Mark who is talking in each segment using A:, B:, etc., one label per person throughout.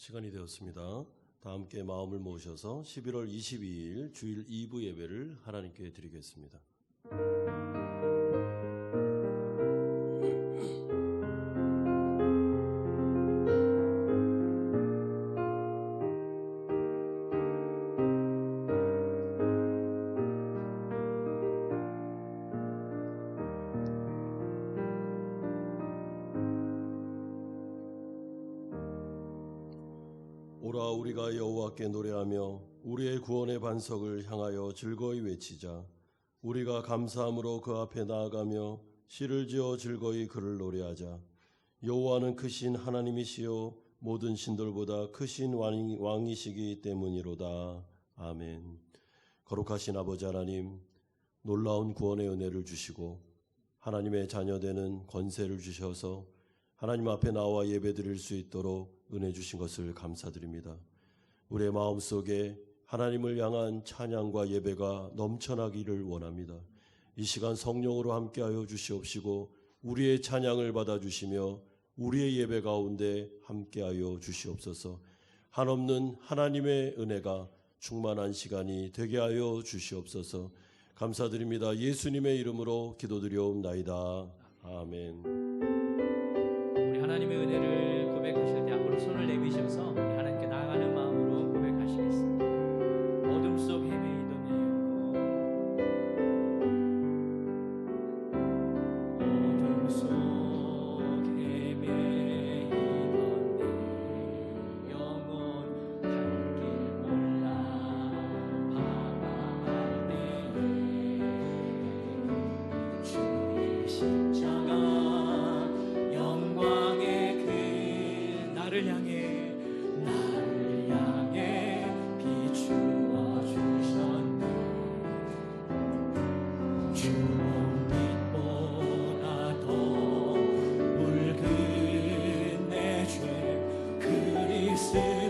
A: 시간이 되었습니다. 다 함께 마음을 모으셔서 11월 22일 주일 2부 예배를 하나님께 드리겠습니다. 오라 우리가 여호와께 노래하며 우리의 구원의 반석을 향하여 즐거이 외치자. 우리가 감사함으로 그 앞에 나아가며 시를 지어 즐거이 그를 노래하자. 여호와는 크신 하나님이시요 모든 신들보다 크신 왕이시기 때문이로다. 아멘. 거룩하신 아버지 하나님, 놀라운 구원의 은혜를 주시고 하나님의 자녀되는 권세를 주셔서 하나님 앞에 나와 예배드릴 수 있도록 은혜 주신 것을 감사드립니다. 우리의 마음속에 하나님을 향한 찬양과 예배가 넘쳐나기를 원합니다. 이 시간 성령으로 함께하여 주시옵시고 우리의 찬양을 받아주시며 우리의 예배 가운데 함께하여 주시옵소서. 한없는 하나님의 은혜가 충만한 시간이 되게 하여 주시옵소서. 감사드립니다. 예수님의 이름으로 기도드리옵나이다. 아멘.
B: 하나님의 은혜를 고백하실 때 앞으로 손을 내미셔서 하나님께 나아가는 마음으로 고백하시겠습니다. 어둠 속 헤매이던 내 어둠 속 헤매이던 내 영혼 갈 길 몰라 방황할 때에 주의 십자가 나를 향해 비추어 주셨네. 주홍 빛보다 더 붉은 내 죄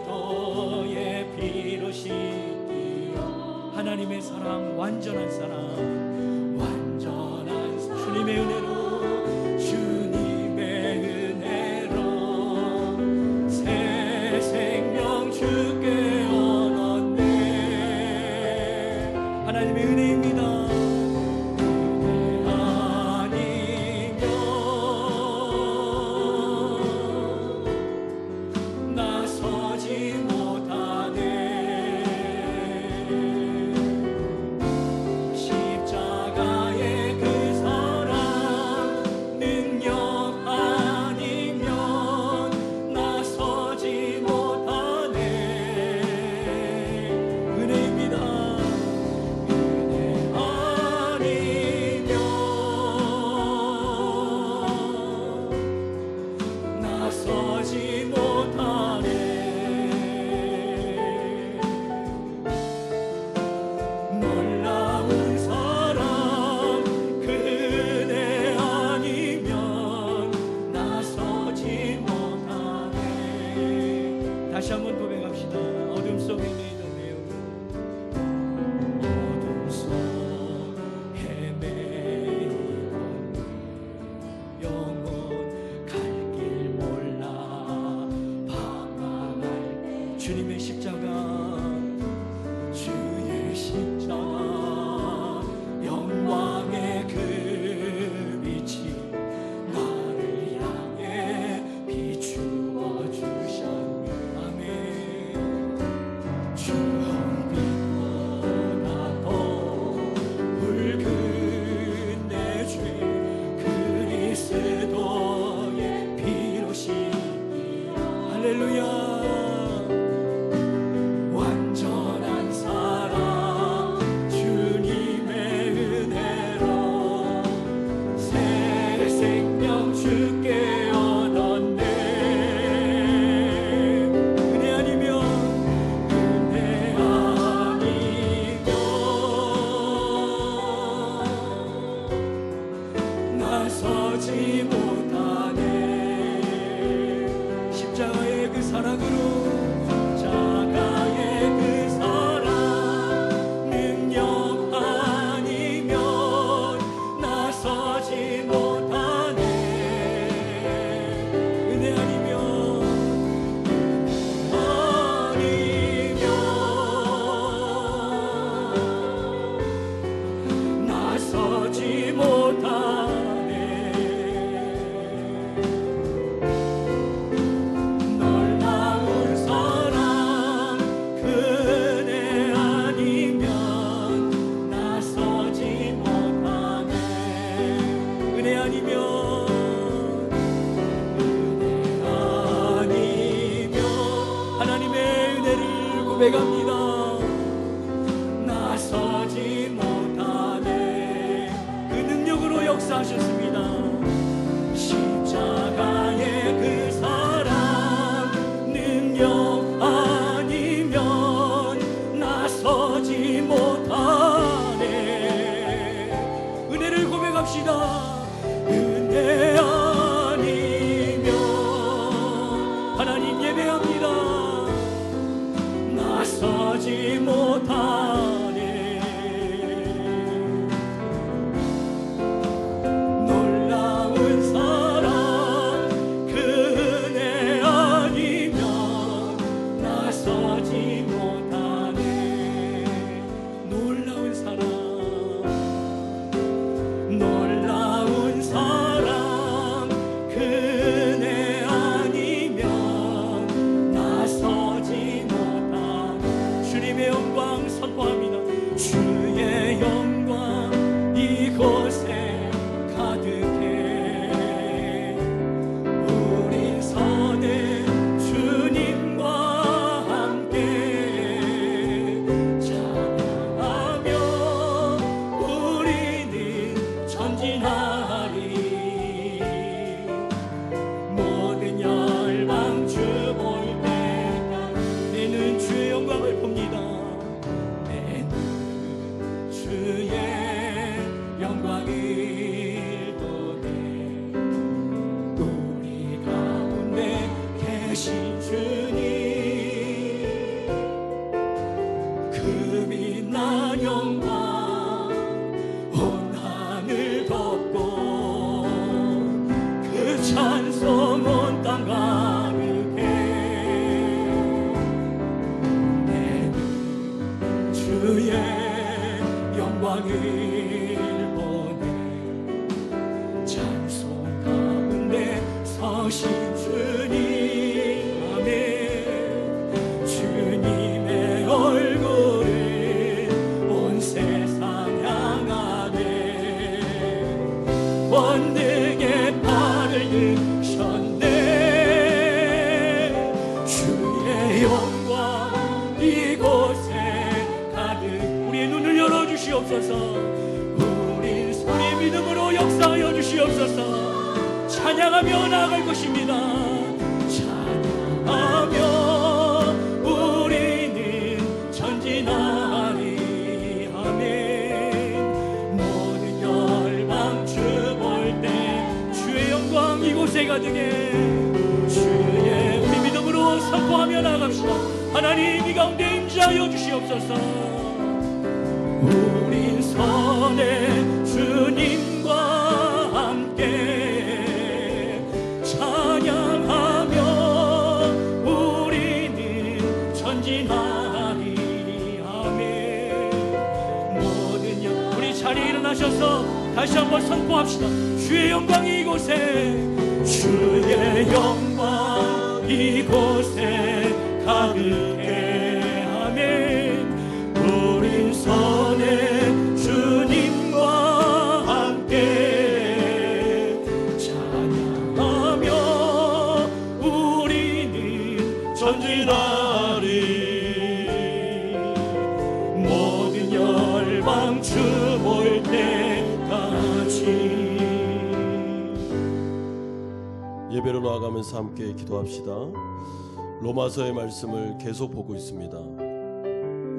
B: 그리스도의 피로 씻기어 하나님의 사랑, 완전한 사랑, 주님의 은혜로 하나님의 은혜입니다. 은혜 아니면 나서지 못하네. 십자가의 그 사랑 능력 아니면 나서지 못하네. 은혜입니다. 나서지 못하네. 놀라운 사랑 그네 아니면 나서지 못하네. 다시 한번 고백합시다. 어둠 속에 헤매이던 내 어둠 속 헤매이던 영혼 주님의 십자가 영광의 그 빛이 나를 향해 비추어 주셨네. 아멘. 주홍 빛보다 더 붉은 내 죄 그리스도의 피로 씻기어 할렐루야. 주께 얻었네. 은혜 아니면 고백합니다. 나서지 못하네. 그 능력으로 역사하셨습니다. 십자가의 그 사랑 능력 아니면 나서지 못하네. 은혜를 고백합시다. 은혜 아니면 하나님 예배합니다. 나서지 못하네. 놀라운 사랑 그 은혜 아니면 나서지 못하네. 놀라운 사랑 놀라운 사랑 그 은혜 아니면 나서지 못하네. 주님의 영광 선포합니다. 주의 영광 이곳에 가득해. 우리 선에 주님과 함께 찬양하며 우리는 전진하리. 모든 열방 주 볼 때가 내는 주의 영광을 봅니다. 내는 주의 영광을 보네. 우리 가운데 계신 주님 그 빛난 영광 온 하늘 덮고 그 찬송 온 땅 가득해. 내는 주의 영광을 보네. 찬송 가운데 서신 주님 아멘. 주님의 얼굴을 온 세상 향하네. 권능의 팔을 드셨네. 주의 영광 이곳에 가득. 우리의 눈을 열어주시옵소서. 우리의 믿음으로 역사하여 주시옵소서. 찬양하며 나아갈 것입니다. 찬양하며 우리는 전진하리. 아멘. 모든 열방 주 볼 때 주의 영광 이곳에 가득해. 주의 우리 믿음으로 선포하며 나아갑시다. 하나님 이 가운데 임재하여 주시옵소서. 우린 선에 주님과 함께 찬양하며 우리는 전진하리. 아멘. 모든 우리 자리에 일어나셔서 다시 한번 선포합시다. 주의 영광이 이곳에 주의 영광 이곳에 가득해. 아멘. 우린 선에 주님과 함께 찬양하며 우리는 전진하리. 모든 열방 주 볼 때까지.
A: 예배로 나아가면서 함께 기도합시다. 로마서의 말씀을 계속 보고 있습니다.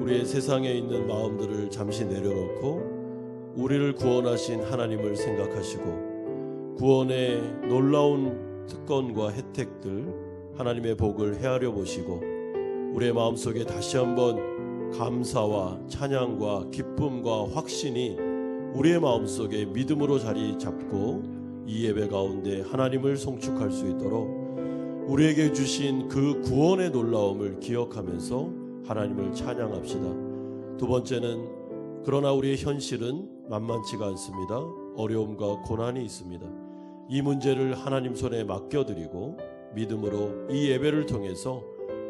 A: 우리의 세상에 있는 마음들을 잠시 내려놓고 우리를 구원하신 하나님을 생각하시고 구원의 놀라운 특권과 혜택들, 하나님의 복을 헤아려 보시고 우리의 마음속에 다시 한번 감사와 찬양과 기쁨과 확신이 우리의 마음속에 믿음으로 자리 잡고 이 예배 가운데 하나님을 송축할 수 있도록 우리에게 주신 그 구원의 놀라움을 기억하면서 하나님을 찬양합시다. 두 번째는 그러나 우리의 현실은 만만치가 않습니다. 어려움과 고난이 있습니다. 이 문제를 하나님 손에 맡겨드리고 믿음으로 이 예배를 통해서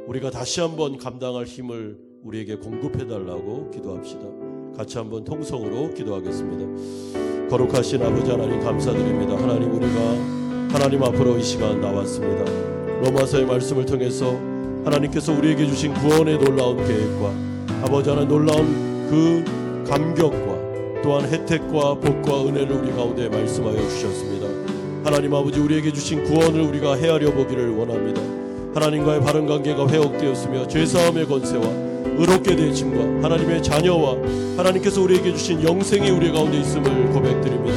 A: 우리가 다시 한번 감당할 힘을 우리에게 공급해달라고 기도합시다. 같이 한번 통성으로 기도하겠습니다. 거룩하신 아버지 하나님 감사드립니다. 하나님, 우리가 하나님 앞으로 이 시간 나왔습니다. 로마서의 말씀을 통해서 하나님께서 우리에게 주신 구원의 놀라운 계획과 아버지 하나님 놀라운 그 감격과 또한 혜택과 복과 은혜를 우리 가운데 말씀하여 주셨습니다. 하나님 아버지, 우리에게 주신 구원을 우리가 헤아려 보기를 원합니다. 하나님과의 바른 관계가 회복되었으며 죄사함의 권세와 의롭게 되심과 하나님의 자녀와 하나님께서 우리에게 주신 영생이 우리 가운데 있음을 고백드립니다.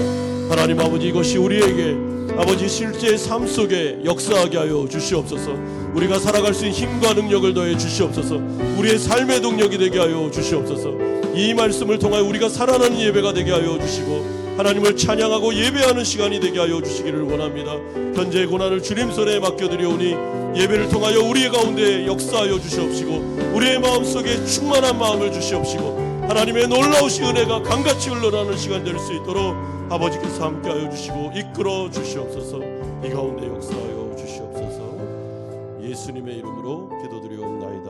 A: 하나님 아버지, 이것이 우리에게 아버지 실제 삶 속에 역사하게 하여 주시옵소서. 우리가 살아갈 수 있는 힘과 능력을 더해 주시옵소서. 우리의 삶의 동력이 되게 하여 주시옵소서. 이 말씀을 통하여 우리가 살아나는 예배가 되게 하여 주시고 하나님을 찬양하고 예배하는 시간이 되게 하여 주시기를 원합니다. 현재의 고난을 주님 손에 맡겨드려오니 예배를 통하여 우리의 가운데 역사하여 주시옵시고 우리의 마음속에 충만한 마음을 주시옵시고 하나님의 놀라우신 은혜가 강같이 흘러나는 시간 될 수 있도록 아버지께서 함께하여 주시고 이끌어 주시옵소서. 이 가운데 역사하여 주시옵소서. 예수님의 이름으로 기도드리옵나이다.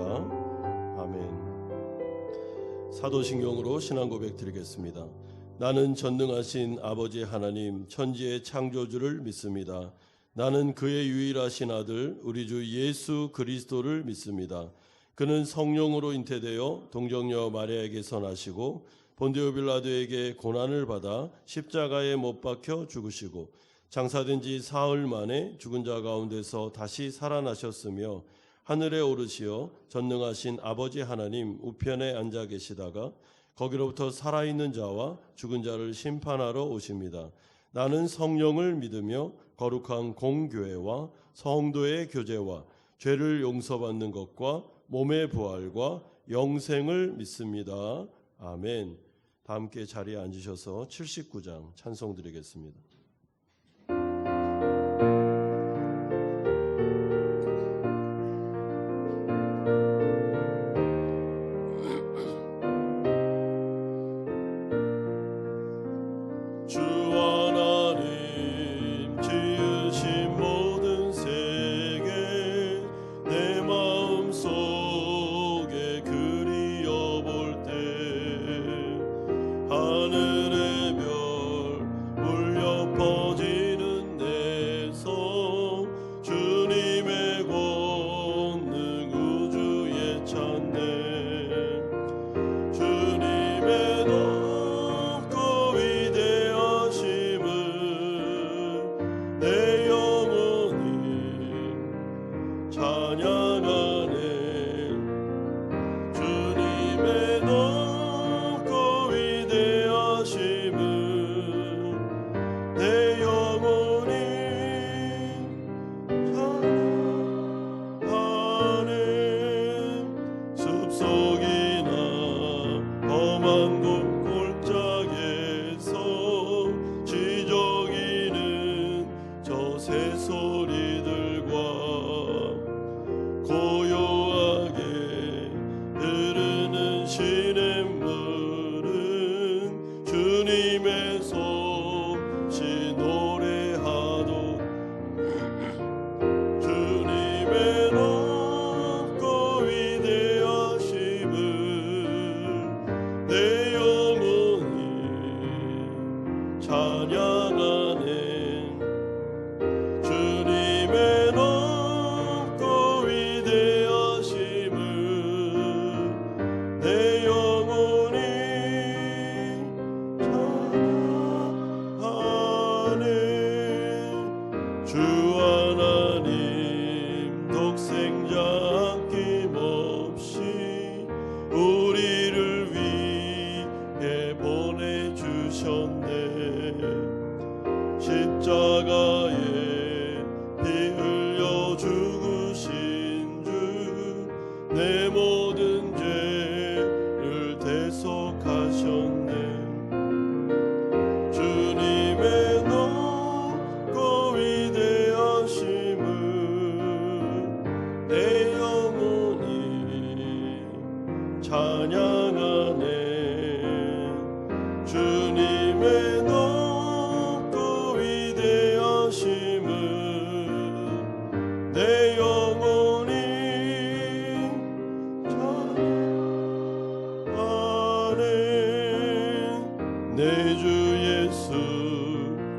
A: 아멘. 사도신경으로 신앙 고백 드리겠습니다. 나는 전능하신 아버지 하나님 천지의 창조주를 믿습니다. 나는 그의 유일하신 아들 우리 주 예수 그리스도를 믿습니다. 그는 성령으로 잉태되어 동정녀 마리아에게서 나시고 본디오 빌라도에게 고난을 받아 십자가에 못 박혀 죽으시고 장사된 지 사흘 만에 죽은 자 가운데서 다시 살아나셨으며 하늘에 오르시어 전능하신 아버지 하나님 우편에 앉아 계시다가 거기로부터 살아있는 자와 죽은 자를 심판하러 오십니다. 나는 성령을 믿으며 거룩한 공교회와 성도의 교제와 죄를 용서받는 것과 몸의 부활과 영생을 믿습니다. 아멘. 다 함께 자리에 앉으셔서 79장 찬송 드리겠습니다.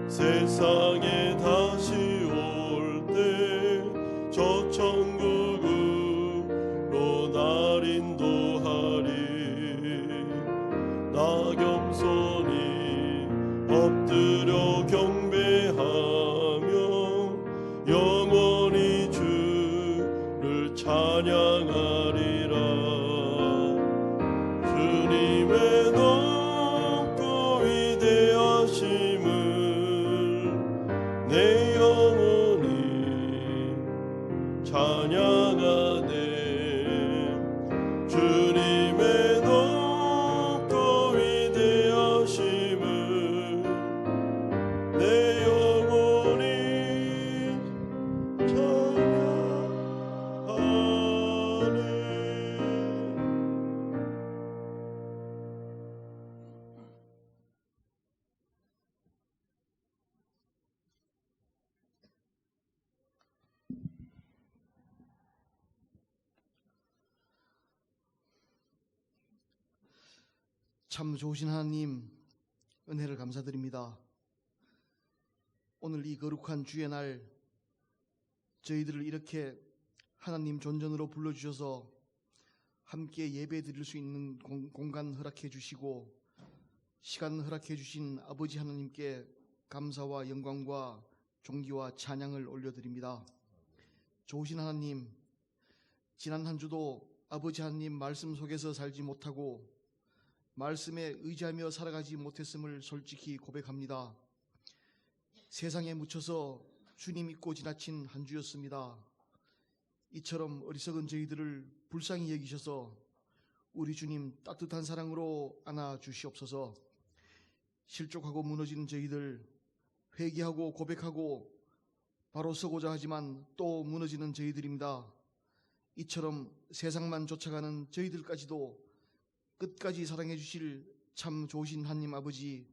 A: 세상에 다시 올 때 저 천국을 주님의 높고 위대하심을 내 영혼이 찬양하네.
C: 참 좋으신 하나님, 은혜를 감사드립니다. 오늘 이 거룩한 주의 날 저희들을 이렇게 하나님 존전으로 불러주셔서 함께 예배 드릴 수 있는 공간 허락해 주시고 시간 허락해 주신 아버지 하나님께 감사와 영광과 존귀와 찬양을 올려드립니다. 좋으신 하나님, 지난 한 주도 아버지 하나님 말씀 속에서 살지 못하고 말씀에 의지하며 살아가지 못했음을 솔직히 고백합니다. 세상에 묻혀서 주님 잊고 지나친 한 주였습니다. 이처럼 어리석은 저희들을 불쌍히 여기셔서 우리 주님 따뜻한 사랑으로 안아 주시옵소서. 실족하고 무너진 저희들, 회개하고 고백하고 바로 서고자 하지만 또 무너지는 저희들입니다. 이처럼 세상만 쫓아가는 저희들까지도 끝까지 사랑해 주실 참 좋으신 하나님 아버지,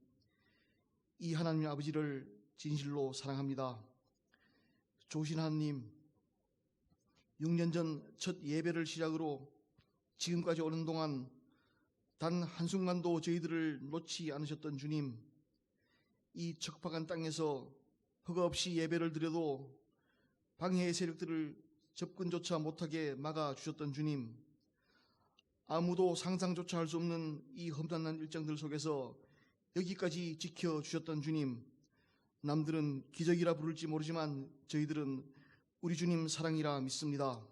C: 이 하나님 아버지를 진실로 사랑합니다. 좋으신 하나님, 6년 전 첫 예배를 시작으로 지금까지 오는 동안 단 한순간도 저희들을 놓지 않으셨던 주님, 이 척박한 땅에서 허가 없이 예배를 드려도 방해의 세력들을 접근조차 못하게 막아주셨던 주님, 아무도 상상조차 할 수 없는 이 험난한 일정들 속에서 여기까지 지켜주셨던 주님, 남들은 기적이라 부를지 모르지만 저희들은 우리 주님 사랑이라 믿습니다.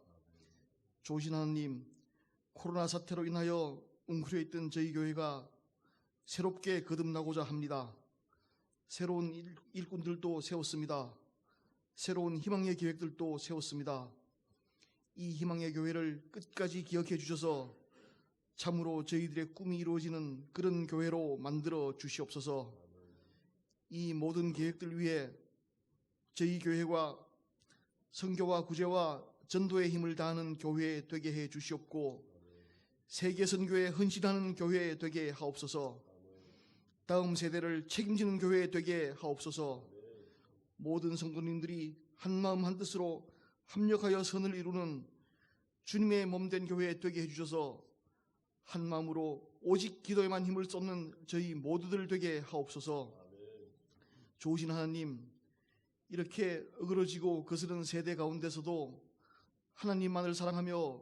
C: 좋으신 하나님, 코로나 사태로 인하여 웅크려 있던 저희 교회가 새롭게 거듭나고자 합니다. 새로운 일꾼들도 세웠습니다. 새로운 희망의 계획들도 세웠습니다. 이 희망의 교회를 끝까지 기억해 주셔서 참으로 저희들의 꿈이 이루어지는 그런 교회로 만들어 주시옵소서. 이 모든 계획들 위해 저희 교회가 선교와 구제와 전도의 힘을 다하는 교회 되게 해 주시옵고 세계 선교에 헌신하는 교회 되게 하옵소서. 다음 세대를 책임지는 교회 되게 하옵소서. 모든 성도님들이 한마음 한뜻으로 합력하여 선을 이루는 주님의 몸된 교회 되게 해주셔서 한마음으로 오직 기도에만 힘을 쏟는 저희 모두들 되게 하옵소서. 좋으신 하나님, 이렇게 어그러지고 거스른 세대 가운데서도 하나님만을 사랑하며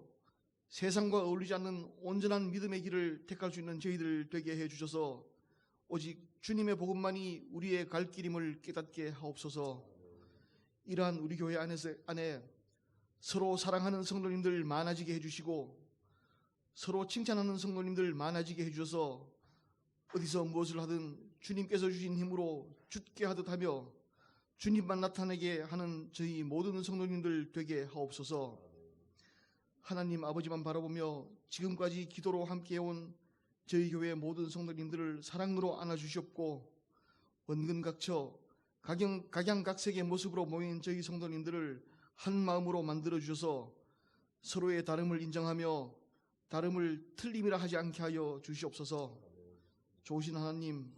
C: 세상과 어울리지 않는 온전한 믿음의 길을 택할 수 있는 저희들 되게 해주셔서 오직 주님의 복음만이 우리의 갈 길임을 깨닫게 하옵소서. 이러한 우리 교회 안에 서로 사랑하는 성도님들 많아지게 해주시고 서로 칭찬하는 성도님들 많아지게 해주셔서 어디서 무엇을 하든 주님께서 주신 힘으로 굳게 하듯 하며 주님만 나타내게 하는 저희 모든 성도님들 되게 하옵소서. 하나님 아버지만 바라보며 지금까지 기도로 함께해온 저희 교회 모든 성도님들을 사랑으로 안아주시옵고 원근각처 각양각색의 모습으로 모인 저희 성도님들을 한 마음으로 만들어주셔서 서로의 다름을 인정하며 다름을 틀림이라 하지 않게 하여 주시옵소서. 좋으신 하나님,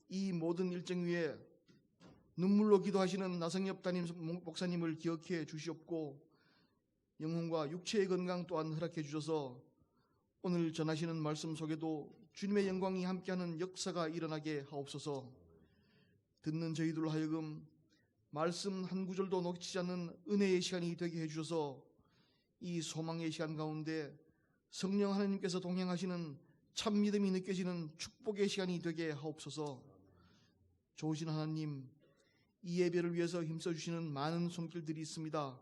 C: 이 모든 일정 위에 눈물로 기도하시는 나성엽 담임 목사님을 기억해 주시옵고 영혼과 육체의 건강 또한 허락해 주셔서 오늘 전하시는 말씀 속에도 주님의 영광이 함께하는 역사가 일어나게 하옵소서. 듣는 저희들 하여금 말씀 한 구절도 놓치지 않는 은혜의 시간이 되게 해주셔서 이 소망의 시간 가운데 성령 하나님께서 동행하시는 참 믿음이 느껴지는 축복의 시간이 되게 하옵소서. 좋으신 하나님, 이 예배를 위해서 힘써주시는 많은 손길들이 있습니다.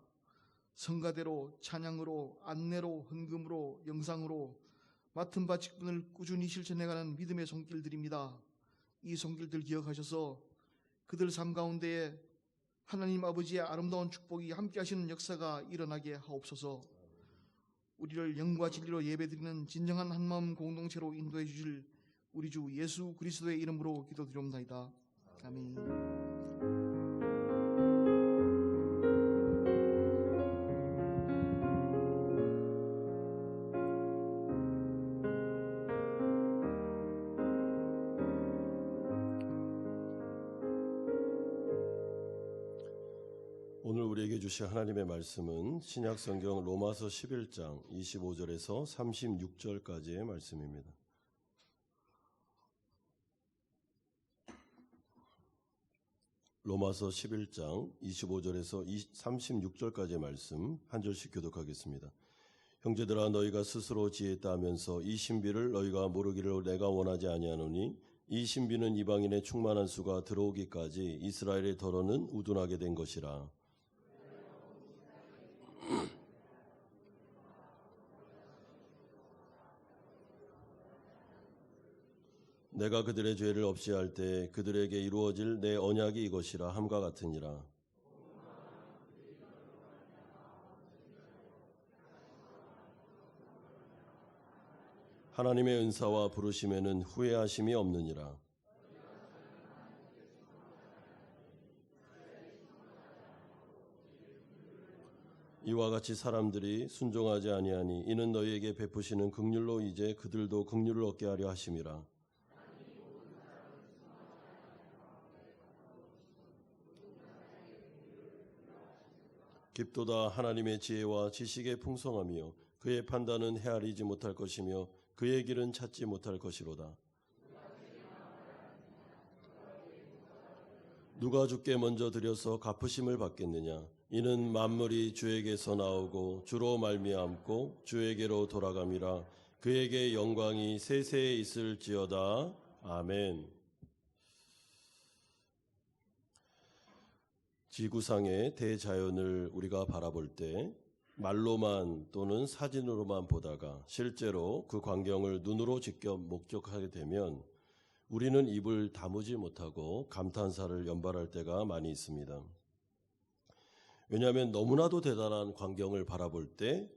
C: 성가대로, 찬양으로, 안내로, 헌금으로, 영상으로 맡은 바 직분을 꾸준히 실천해가는 믿음의 손길들입니다. 이 손길들 기억하셔서 그들 삶 가운데에 하나님 아버지의 아름다운 축복이 함께 하시는 역사가 일어나게 하옵소서. 우리를 영과 진리로 예배드리는 진정한 한마음 공동체로 인도해 주실 우리 주 예수 그리스도의 이름으로 기도드리옵나이다. 아멘.
A: 오늘 우리에게 주신 하나님의 말씀은 신약성경 로마서 11장 25절에서 36절까지의 말씀입니다. 로마서 11장 25절에서 36절까지의 말씀 한 절씩 교독하겠습니다. 형제들아 너희가 스스로 지혜있다 하면서 이 신비를 너희가 모르기를 내가 원하지 아니하노니 이 신비는 이방인의 충만한 수가 들어오기까지 이스라엘의 더러는 우둔하게 된 것이라. 내가 그들의 죄를 없이 할 때 그들에게 이루어질 내 언약이 이것이라 함과 같으니라. 하나님의 은사와 부르심에는 후회하심이 없느니라. 이와 같이 사람들이 순종하지 아니하니 이는 너희에게 베푸시는 긍휼로 이제 그들도 긍휼을 얻게 하려 하심이라. 깊도다 하나님의 지혜와 지식의 풍성함이요 그의 판단은 헤아리지 못할 것이며 그의 길은 찾지 못할 것이로다. 누가 주께 먼저 드려서 갚으심을 받겠느냐? 이는 만물이 주에게서 나오고 주로 말미암고 주에게로 돌아감이라. 그에게 영광이 세세에 있을지어다. 아멘. 지구상의 대자연을 우리가 바라볼 때 말로만 또는 사진으로만 보다가 실제로 그 광경을 눈으로 직접 목격하게 되면 우리는 입을 다무지 못하고 감탄사를 연발할 때가 많이 있습니다. 왜냐하면 너무나도 대단한 광경을 바라볼 때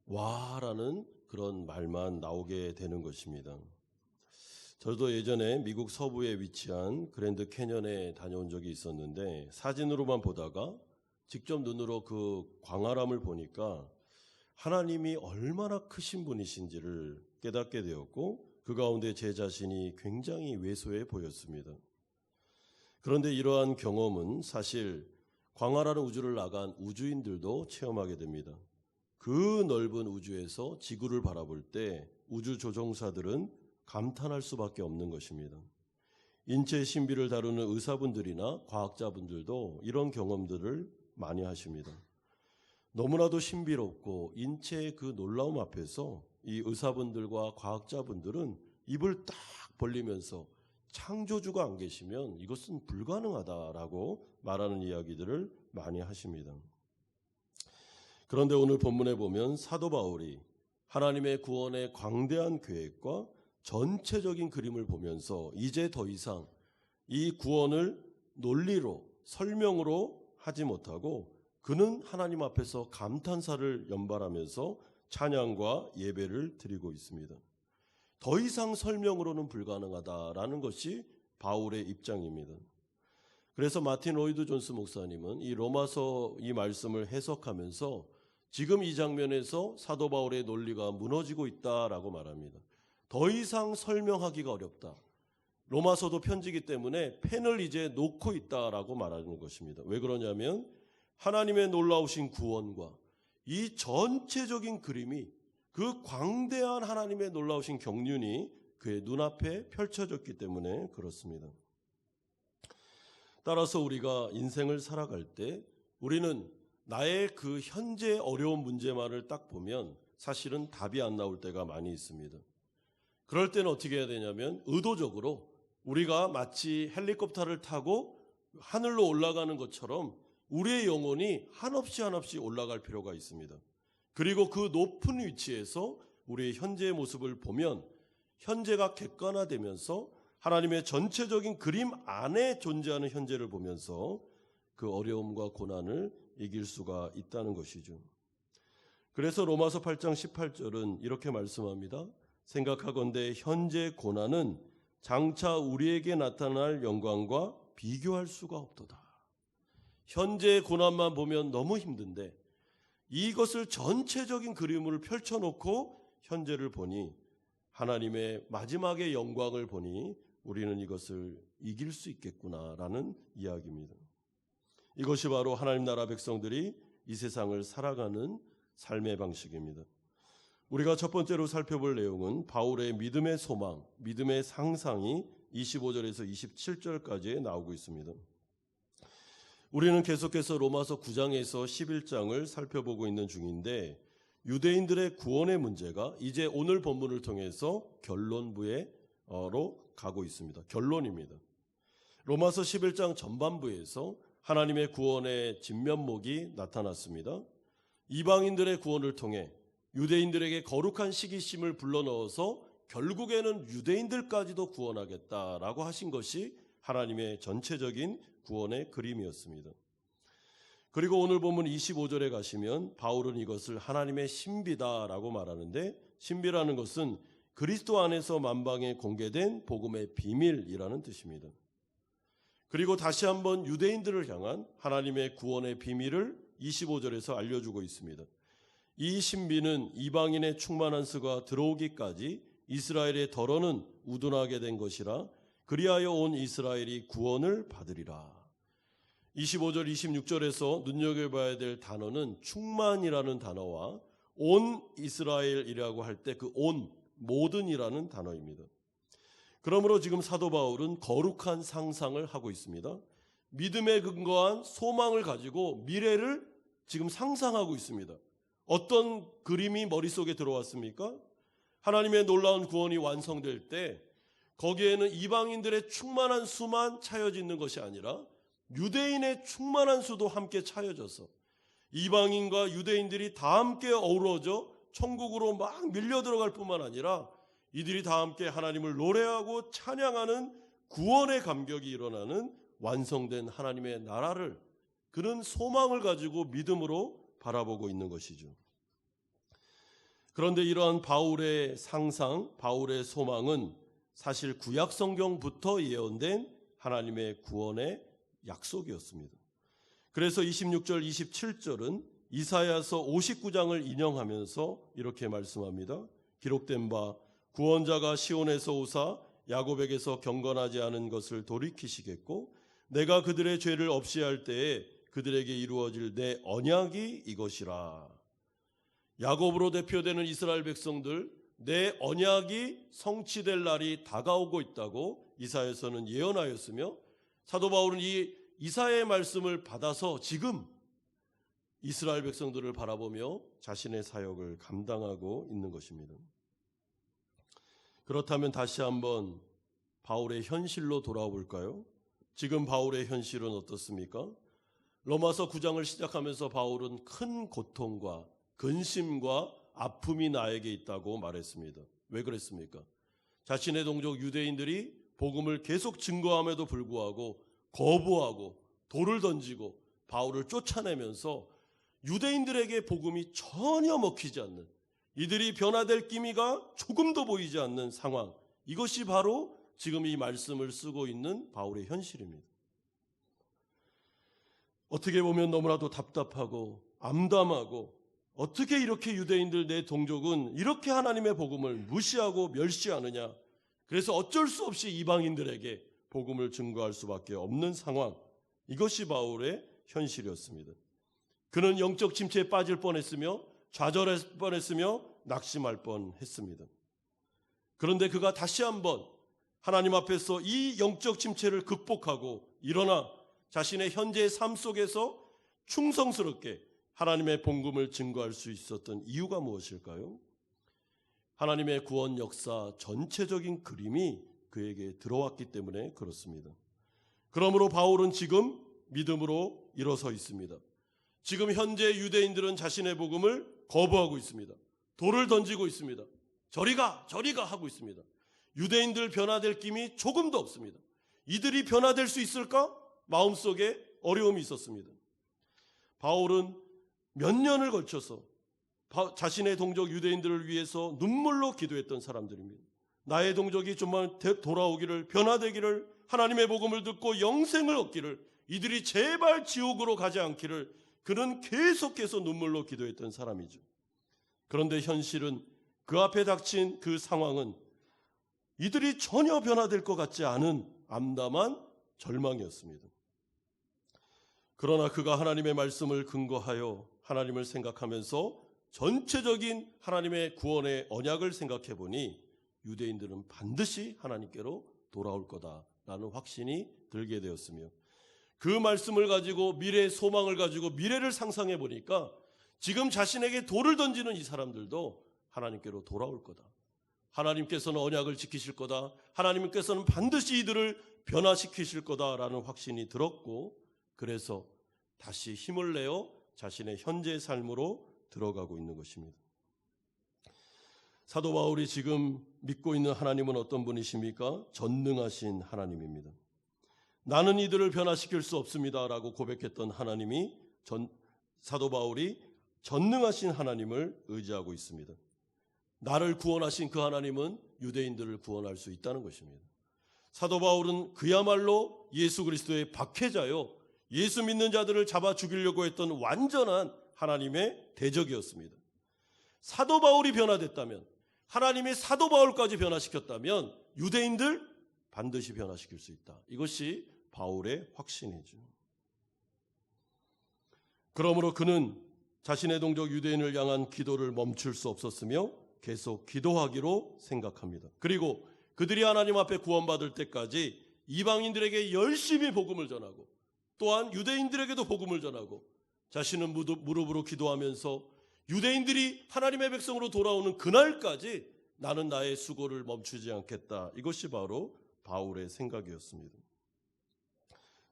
A: 와라는 그런 말만 나오게 되는 것입니다. 저도 예전에 미국 서부에 위치한 그랜드 캐년에 다녀온 적이 있었는데 사진으로만 보다가 직접 눈으로 그 광활함을 보니까 하나님이 얼마나 크신 분이신지를 깨닫게 되었고 그 가운데 제 자신이 굉장히 왜소해 보였습니다. 그런데 이러한 경험은 사실 광활한 우주를 나간 우주인들도 체험하게 됩니다. 그 넓은 우주에서 지구를 바라볼 때 우주 조종사들은 감탄할 수밖에 없는 것입니다. 인체의 신비를 다루는 의사분들이나 과학자분들도 이런 경험들을 많이 하십니다. 너무나도 신비롭고 인체의 그 놀라움 앞에서 이 의사분들과 과학자분들은 입을 딱 벌리면서 창조주가 안 계시면 이것은 불가능하다라고 말하는 이야기들을 많이 하십니다. 그런데 오늘 본문에 보면 사도 바울이 하나님의 구원의 광대한 계획과 전체적인 그림을 보면서 이제 더 이상 이 구원을 논리로 설명으로 하지 못하고 그는 하나님 앞에서 감탄사를 연발하면서 찬양과 예배를 드리고 있습니다. 더 이상 설명으로는 불가능하다라는 것이 바울의 입장입니다. 그래서 마틴 로이드 존스 목사님은 이 로마서 이 말씀을 해석하면서 지금 이 장면에서 사도 바울의 논리가 무너지고 있다라고 말합니다. 더 이상 설명하기가 어렵다. 로마서도 편지기 때문에 펜을 이제 놓고 있다라고 말하는 것입니다. 왜 그러냐면 하나님의 놀라우신 구원과 이 전체적인 그림이 그 광대한 하나님의 놀라우신 경륜이 그의 눈앞에 펼쳐졌기 때문에 그렇습니다. 따라서 우리가 인생을 살아갈 때 우리는 나의 그 현재 어려운 문제만을 딱 보면 사실은 답이 안 나올 때가 많이 있습니다. 그럴 때는 어떻게 해야 되냐면 의도적으로 우리가 마치 헬리콥터를 타고 하늘로 올라가는 것처럼 우리의 영혼이 한없이 올라갈 필요가 있습니다. 그리고 그 높은 위치에서 우리의 현재의 모습을 보면 현재가 객관화되면서 하나님의 전체적인 그림 안에 존재하는 현재를 보면서 그 어려움과 고난을 이길 수가 있다는 것이죠. 그래서 로마서 8장 18절은 이렇게 말씀합니다. 생각하건대 현재 고난은 장차 우리에게 나타날 영광과 비교할 수가 없도다. 현재의 고난만 보면 너무 힘든데 이것을 전체적인 그림을 펼쳐놓고 현재를 보니 하나님의 마지막의 영광을 보니 우리는 이것을 이길 수 있겠구나라는 이야기입니다. 이것이 바로 하나님 나라 백성들이 이 세상을 살아가는 삶의 방식입니다. 우리가 첫 번째로 살펴볼 내용은 바울의 믿음의 소망, 믿음의 상상이 25절에서 27절까지 나오고 있습니다. 우리는 계속해서 로마서 9장에서 11장을 살펴보고 있는 중인데 유대인들의 구원의 문제가 이제 오늘 본문을 통해서 결론부로 가고 있습니다. 결론입니다. 로마서 11장 전반부에서 하나님의 구원의 진면목이 나타났습니다. 이방인들의 구원을 통해 유대인들에게 거룩한 시기심을 불러넣어서 결국에는 유대인들까지도 구원하겠다라고 하신 것이 하나님의 전체적인 구원의 그림이었습니다. 그리고 오늘 본문 25절에 가시면 바울은 이것을 하나님의 신비다라고 말하는데 신비라는 것은 그리스도 안에서 만방에 공개된 복음의 비밀이라는 뜻입니다. 그리고 다시 한번 유대인들을 향한 하나님의 구원의 비밀을 25절에서 알려주고 있습니다. 이 신비는 이방인의 충만한 수가 들어오기까지 이스라엘의 덜어는 우둔하게 된 것이라 그리하여 온 이스라엘이 구원을 받으리라. 25절 26절에서 눈여겨봐야 될 단어는 충만이라는 단어와 온 이스라엘이라고 할 때 그 온, 모든이라는 단어입니다. 그러므로 지금 사도 바울은 거룩한 상상을 하고 있습니다. 믿음에 근거한 소망을 가지고 미래를 지금 상상하고 있습니다. 어떤 그림이 머릿속에 들어왔습니까? 하나님의 놀라운 구원이 완성될 때 거기에는 이방인들의 충만한 수만 차여지는 것이 아니라 유대인의 충만한 수도 함께 차여져서 이방인과 유대인들이 다 함께 어우러져 천국으로 막 밀려 들어갈 뿐만 아니라 이들이 다 함께 하나님을 노래하고 찬양하는 구원의 감격이 일어나는 완성된 하나님의 나라를 그런 소망을 가지고 믿음으로 바라보고 있는 것이죠. 그런데 이러한 바울의 상상, 바울의 소망은 사실 구약 성경부터 예언된 하나님의 구원의 약속이었습니다. 그래서 26절, 27절은 이사야서 59장을 인용하면서 이렇게 말씀합니다. 기록된 바 구원자가 시온에서 오사 야곱에게서 경건하지 않은 것을 돌이키시겠고 내가 그들의 죄를 없이 할 때에 그들에게 이루어질 내 언약이 이것이라. 야곱으로 대표되는 이스라엘 백성들 내 언약이 성취될 날이 다가오고 있다고 이사야서는 예언하였으며 사도 바울은 이 이사야의 말씀을 받아서 지금 이스라엘 백성들을 바라보며 자신의 사역을 감당하고 있는 것입니다. 그렇다면 다시 한번 바울의 현실로 돌아와 볼까요? 지금 바울의 현실은 어떻습니까? 로마서 9장을 시작하면서 바울은 큰 고통과 근심과 아픔이 나에게 있다고 말했습니다. 왜 그랬습니까? 자신의 동족 유대인들이 복음을 계속 증거함에도 불구하고 거부하고 돌을 던지고 바울을 쫓아내면서 유대인들에게 복음이 전혀 먹히지 않는, 이들이 변화될 기미가 조금도 보이지 않는 상황, 이것이 바로 지금 이 말씀을 쓰고 있는 바울의 현실입니다. 어떻게 보면 너무나도 답답하고 암담하고 어떻게 이렇게 유대인들 내 동족은 이렇게 하나님의 복음을 무시하고 멸시하느냐. 그래서 어쩔 수 없이 이방인들에게 복음을 증거할 수밖에 없는 상황. 이것이 바울의 현실이었습니다. 그는 영적 침체에 빠질 뻔했으며 좌절할 뻔했으며 낙심할 뻔했습니다. 그런데 그가 다시 한번 하나님 앞에서 이 영적 침체를 극복하고 일어나 자신의 현재의 삶 속에서 충성스럽게 하나님의 복음을 증거할 수 있었던 이유가 무엇일까요? 하나님의 구원 역사 전체적인 그림이 그에게 들어왔기 때문에 그렇습니다. 그러므로 바울은 지금 믿음으로 일어서 있습니다. 지금 현재 유대인들은 자신의 복음을 거부하고 있습니다. 돌을 던지고 있습니다. 저리 가 하고 있습니다. 유대인들 변화될 김이 조금도 없습니다. 이들이 변화될 수 있을까? 마음속에 어려움이 있었습니다. 바울은 몇 년을 걸쳐서 자신의 동족 유대인들을 위해서 눈물로 기도했던 사람들입니다. 나의 동족이 정말 돌아오기를, 변화되기를, 하나님의 복음을 듣고 영생을 얻기를, 이들이 제발 지옥으로 가지 않기를 그는 계속해서 눈물로 기도했던 사람이죠. 그런데 현실은, 그 앞에 닥친 그 상황은 이들이 전혀 변화될 것 같지 않은 암담한 절망이었습니다. 그러나 그가 하나님의 말씀을 근거하여 하나님을 생각하면서 전체적인 하나님의 구원의 언약을 생각해 보니 유대인들은 반드시 하나님께로 돌아올 거다라는 확신이 들게 되었으며, 그 말씀을 가지고 미래의 소망을 가지고 미래를 상상해 보니까 지금 자신에게 돌을 던지는 이 사람들도 하나님께로 돌아올 거다. 하나님께서는 언약을 지키실 거다. 하나님께서는 반드시 이들을 변화시키실 거다라는 확신이 들었고, 그래서 다시 힘을 내어 자신의 현재의 삶으로 들어가고 있는 것입니다. 사도 바울이 지금 믿고 있는 하나님은 어떤 분이십니까? 전능하신 하나님입니다. 나는 이들을 변화시킬 수 없습니다라고 고백했던 하나님이, 사도 바울이 전능하신 하나님을 의지하고 있습니다. 나를 구원하신 그 하나님은 유대인들을 구원할 수 있다는 것입니다. 사도 바울은 그야말로 예수 그리스도의 박해자요, 예수 믿는 자들을 잡아 죽이려고 했던 완전한 하나님의 대적이었습니다. 사도 바울이 변화됐다면, 하나님이 사도 바울까지 변화시켰다면 유대인들 반드시 변화시킬 수 있다. 이것이 바울의 확신이죠. 그러므로 그는 자신의 동족 유대인을 향한 기도를 멈출 수 없었으며 계속 기도하기로 생각합니다. 그리고 그들이 하나님 앞에 구원받을 때까지 이방인들에게 열심히 복음을 전하고, 또한 유대인들에게도 복음을 전하고, 자신은 무릎으로 기도하면서 유대인들이 하나님의 백성으로 돌아오는 그날까지 나는 나의 수고를 멈추지 않겠다. 이것이 바로 바울의 생각이었습니다.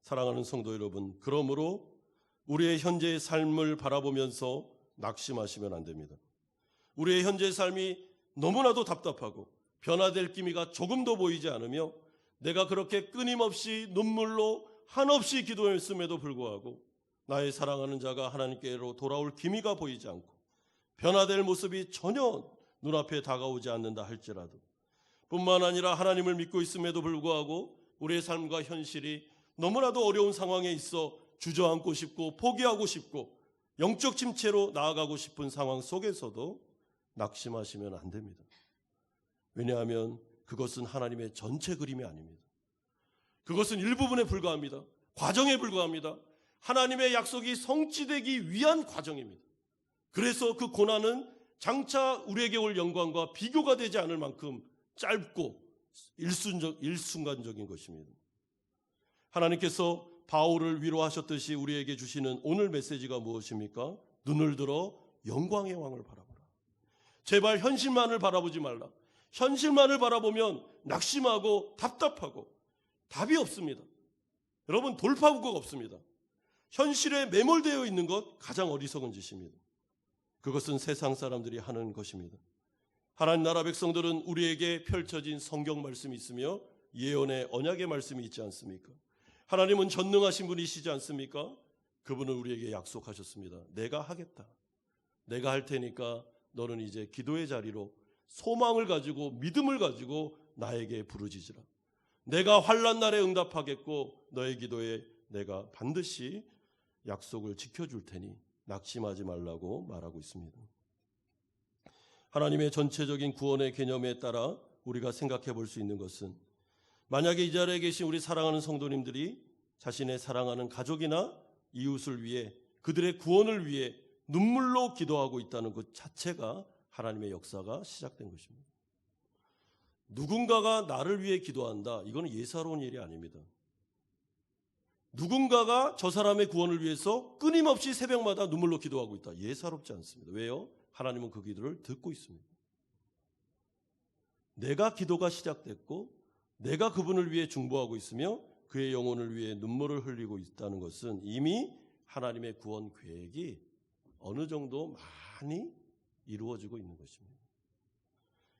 A: 사랑하는 성도 여러분, 그러므로 우리의 현재의 삶을 바라보면서 낙심하시면 안 됩니다. 우리의 현재의 삶이 너무나도 답답하고 변화될 기미가 조금도 보이지 않으며, 내가 그렇게 끊임없이 눈물로 한없이 기도했음에도 불구하고 나의 사랑하는 자가 하나님께로 돌아올 기미가 보이지 않고 변화될 모습이 전혀 눈앞에 다가오지 않는다 할지라도, 뿐만 아니라 하나님을 믿고 있음에도 불구하고 우리의 삶과 현실이 너무나도 어려운 상황에 있어 주저앉고 싶고 포기하고 싶고 영적 침체로 나아가고 싶은 상황 속에서도 낙심하시면 안 됩니다. 왜냐하면 그것은 하나님의 전체 그림이 아닙니다. 그것은 일부분에 불과합니다. 과정에 불과합니다. 하나님의 약속이 성취되기 위한 과정입니다. 그래서 그 고난은 장차 우리에게 올 영광과 비교가 되지 않을 만큼 짧고 일순간적인 것입니다. 하나님께서 바울을 위로하셨듯이 우리에게 주시는 오늘 메시지가 무엇입니까? 눈을 들어 영광의 왕을 바라보라. 제발 현실만을 바라보지 말라. 현실만을 바라보면 낙심하고 답답하고 답이 없습니다. 여러분, 돌파구가 없습니다. 현실에 매몰되어 있는 것 가장 어리석은 짓입니다. 그것은 세상 사람들이 하는 것입니다. 하나님 나라 백성들은 우리에게 펼쳐진 성경 말씀이 있으며 예언의 언약의 말씀이 있지 않습니까? 하나님은 전능하신 분이시지 않습니까? 그분은 우리에게 약속하셨습니다. 내가 하겠다. 내가 할 테니까 너는 이제 기도의 자리로 소망을 가지고 믿음을 가지고 나에게 부르짖으라. 내가 환난 날에 응답하겠고 너의 기도에 내가 반드시 약속을 지켜줄 테니 낙심하지 말라고 말하고 있습니다. 하나님의 전체적인 구원의 개념에 따라 우리가 생각해 볼 수 있는 것은, 만약에 이 자리에 계신 우리 사랑하는 성도님들이 자신의 사랑하는 가족이나 이웃을 위해, 그들의 구원을 위해 눈물로 기도하고 있다는 것 자체가 하나님의 역사가 시작된 것입니다. 누군가가 나를 위해 기도한다. 이거는 예사로운 일이 아닙니다. 누군가가 저 사람의 구원을 위해서 끊임없이 새벽마다 눈물로 기도하고 있다. 예사롭지 않습니다. 왜요? 하나님은 그 기도를 듣고 있습니다. 내가 기도가 시작됐고 내가 그분을 위해 중보하고 있으며 그의 영혼을 위해 눈물을 흘리고 있다는 것은 이미 하나님의 구원 계획이 어느 정도 많이 이루어지고 있는 것입니다.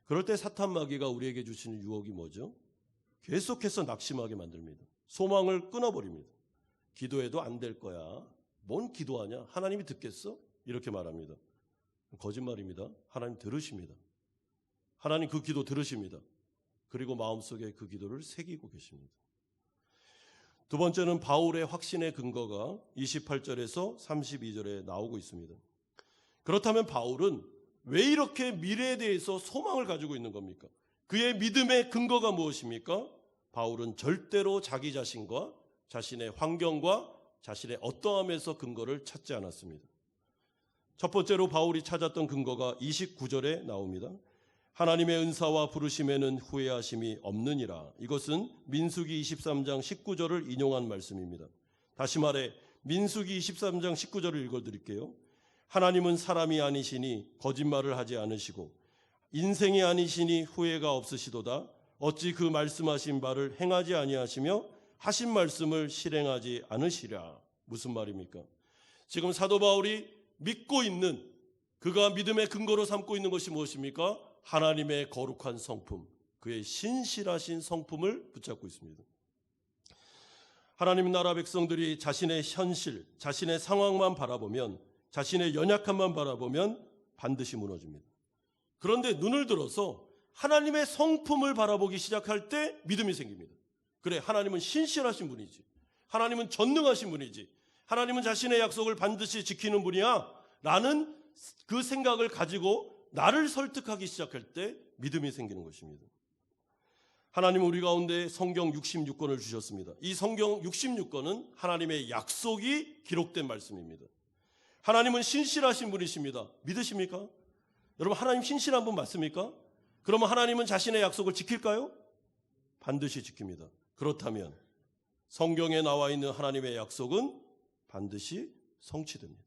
A: 그럴 때 사탄 마귀가 우리에게 주시는 유혹이 뭐죠? 계속해서 낙심하게 만듭니다. 소망을 끊어버립니다. 기도해도 안 될 거야. 뭔 기도하냐? 하나님이 듣겠어? 이렇게 말합니다. 거짓말입니다. 하나님 들으십니다. 하나님 그 기도 들으십니다. 그리고 마음속에 그 기도를 새기고 계십니다. 두 번째는 바울의 확신의 근거가 28절에서 32절에 나오고 있습니다. 그렇다면 바울은 왜 이렇게 미래에 대해서 소망을 가지고 있는 겁니까? 그의 믿음의 근거가 무엇입니까? 바울은 절대로 자기 자신과 자신의 환경과 자신의 어떠함에서 근거를 찾지 않았습니다. 첫 번째로 바울이 찾았던 근거가 29절에 나옵니다. 하나님의 은사와 부르심에는 후회하심이 없느니라. 이것은 민수기 23장 19절을 인용한 말씀입니다. 다시 말해 민수기 23장 19절을 읽어드릴게요. 하나님은 사람이 아니시니 거짓말을 하지 않으시고 인생이 아니시니 후회가 없으시도다. 어찌 그 말씀하신 바를 행하지 아니하시며 하신 말씀을 실행하지 않으시랴. 무슨 말입니까? 지금 사도 바울이 믿고 있는, 그가 믿음의 근거로 삼고 있는 것이 무엇입니까? 하나님의 거룩한 성품, 그의 신실하신 성품을 붙잡고 있습니다. 하나님 나라 백성들이 자신의 현실, 자신의 상황만 바라보면, 자신의 연약함만 바라보면 반드시 무너집니다. 그런데 눈을 들어서 하나님의 성품을 바라보기 시작할 때 믿음이 생깁니다. 그래, 하나님은 신실하신 분이지, 하나님은 전능하신 분이지, 하나님은 자신의 약속을 반드시 지키는 분이야 라는 그 생각을 가지고 나를 설득하기 시작할 때 믿음이 생기는 것입니다. 하나님은 우리 가운데 성경 66권을 주셨습니다. 이 성경 66권은 하나님의 약속이 기록된 말씀입니다. 하나님은 신실하신 분이십니다. 믿으십니까? 여러분, 하나님 신실한 분 맞습니까? 그러면 하나님은 자신의 약속을 지킬까요? 반드시 지킵니다. 그렇다면 성경에 나와 있는 하나님의 약속은 반드시 성취됩니다.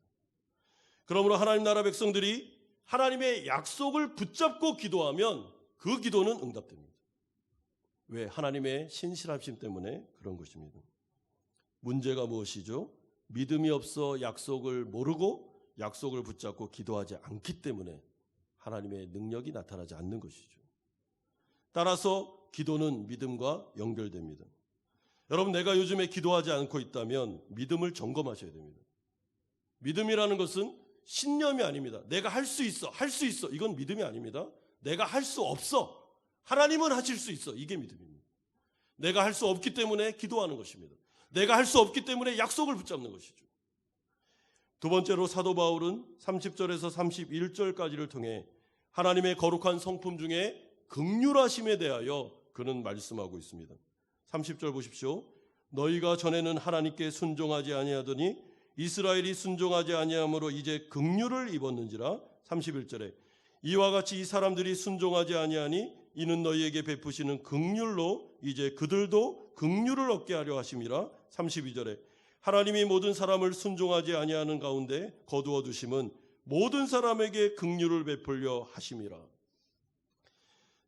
A: 그러므로 하나님 나라 백성들이 하나님의 약속을 붙잡고 기도하면 그 기도는 응답됩니다. 왜? 하나님의 신실하심 때문에 그런 것입니다. 문제가 무엇이죠? 믿음이 없어 약속을 모르고 약속을 붙잡고 기도하지 않기 때문에 하나님의 능력이 나타나지 않는 것이죠. 따라서 기도는 믿음과 연결됩니다. 여러분, 내가 요즘에 기도하지 않고 있다면 믿음을 점검하셔야 됩니다. 믿음이라는 것은 신념이 아닙니다. 내가 할 수 있어, 할 수 있어. 이건 믿음이 아닙니다. 내가 할 수 없어. 하나님은 하실 수 있어. 이게 믿음입니다. 내가 할 수 없기 때문에 기도하는 것입니다. 내가 할 수 없기 때문에 약속을 붙잡는 것이죠. 두 번째로 사도 바울은 30절에서 31절까지를 통해 하나님의 거룩한 성품 중에 긍휼하심에 대하여 그는 말씀하고 있습니다. 30절 보십시오. 너희가 전에는 하나님께 순종하지 아니하더니 이스라엘이 순종하지 아니함으로 이제 긍휼을 입었는지라. 31절에 이와 같이 이 사람들이 순종하지 아니하니 이는 너희에게 베푸시는 긍휼로 이제 그들도 긍휼을 얻게 하려 하심이라. 32절에 하나님이 모든 사람을 순종하지 아니하는 가운데 거두어 두심은 모든 사람에게 긍휼을 베풀려 하심이라.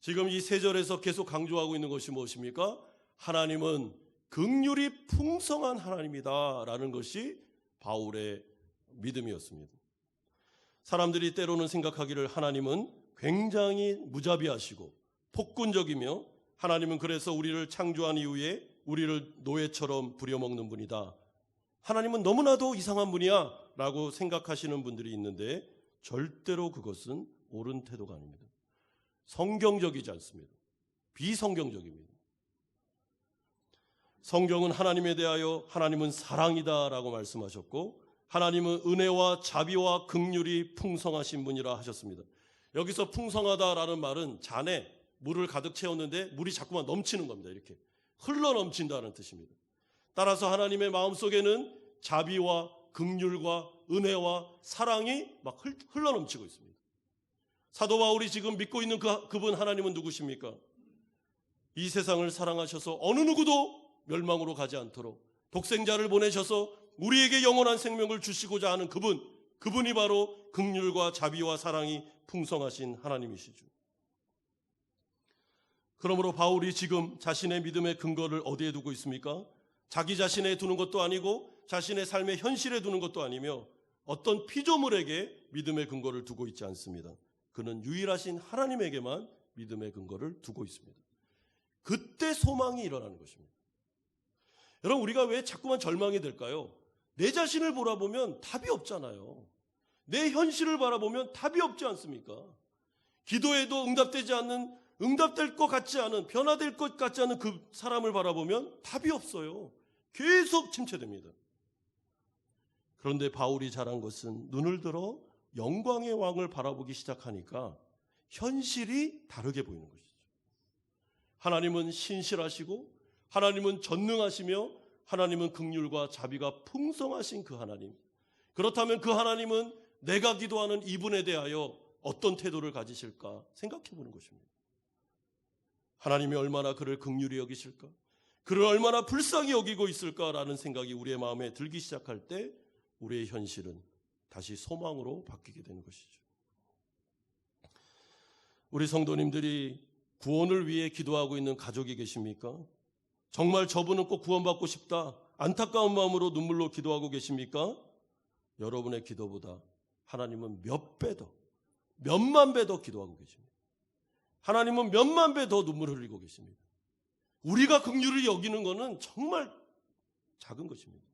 A: 지금 이 세 절에서 계속 강조하고 있는 것이 무엇입니까? 하나님은 긍휼이 풍성한 하나님이다라는 것이 바울의 믿음이었습니다. 사람들이 때로는 생각하기를 하나님은 굉장히 무자비하시고 폭군적이며 하나님은 그래서 우리를 창조한 이후에 우리를 노예처럼 부려먹는 분이다. 하나님은 너무나도 이상한 분이야 라고 생각하시는 분들이 있는데 절대로 그것은 옳은 태도가 아닙니다. 성경적이지 않습니다. 비성경적입니다. 성경은 하나님에 대하여 하나님은 사랑이다라고 말씀하셨고 하나님은 은혜와 자비와 긍휼이 풍성하신 분이라 하셨습니다. 여기서 풍성하다라는 말은 잔에 물을 가득 채웠는데 물이 자꾸만 넘치는 겁니다. 이렇게 흘러 넘친다는 뜻입니다. 따라서 하나님의 마음속에는 자비와 긍휼과 은혜와 사랑이 막 흘러 넘치고 있습니다. 사도 바울이 지금 믿고 있는 그분 하나님은 누구십니까? 이 세상을 사랑하셔서 어느 누구도 멸망으로 가지 않도록 독생자를 보내셔서 우리에게 영원한 생명을 주시고자 하는 그분이 바로 긍휼과 자비와 사랑이 풍성하신 하나님이시죠. 그러므로 바울이 지금 자신의 믿음의 근거를 어디에 두고 있습니까? 자기 자신에 두는 것도 아니고 자신의 삶의 현실에 두는 것도 아니며 어떤 피조물에게 믿음의 근거를 두고 있지 않습니다. 그는 유일하신 하나님에게만 믿음의 근거를 두고 있습니다. 그때 소망이 일어나는 것입니다. 여러분, 우리가 왜 자꾸만 절망이 될까요? 내 자신을 돌아보면 답이 없잖아요. 내 현실을 바라보면 답이 없지 않습니까? 기도해도 응답될 것 같지 않은, 변화될 것 같지 않은 그 사람을 바라보면 답이 없어요. 계속 침체됩니다. 그런데 바울이 잘한 것은 눈을 들어 영광의 왕을 바라보기 시작하니까 현실이 다르게 보이는 것이죠. 하나님은 신실하시고 하나님은 전능하시며 하나님은 긍휼과 자비가 풍성하신 그 하나님. 그렇다면 그 하나님은 내가 기도하는 이분에 대하여 어떤 태도를 가지실까 생각해 보는 것입니다. 하나님이 얼마나 그를 긍휼히 여기실까? 그를 얼마나 불쌍히 여기고 있을까라는 생각이 우리의 마음에 들기 시작할 때 우리의 현실은 다시 소망으로 바뀌게 되는 것이죠. 우리 성도님들이 구원을 위해 기도하고 있는 가족이 계십니까? 정말 저분은 꼭 구원받고 싶다, 안타까운 마음으로 눈물로 기도하고 계십니까? 여러분의 기도보다 하나님은 몇 배 더, 몇만 배 더 기도하고 계십니다. 하나님은 몇만 배 더 눈물을 흘리고 계십니다. 우리가 긍휼을 여기는 것은 정말 작은 것입니다.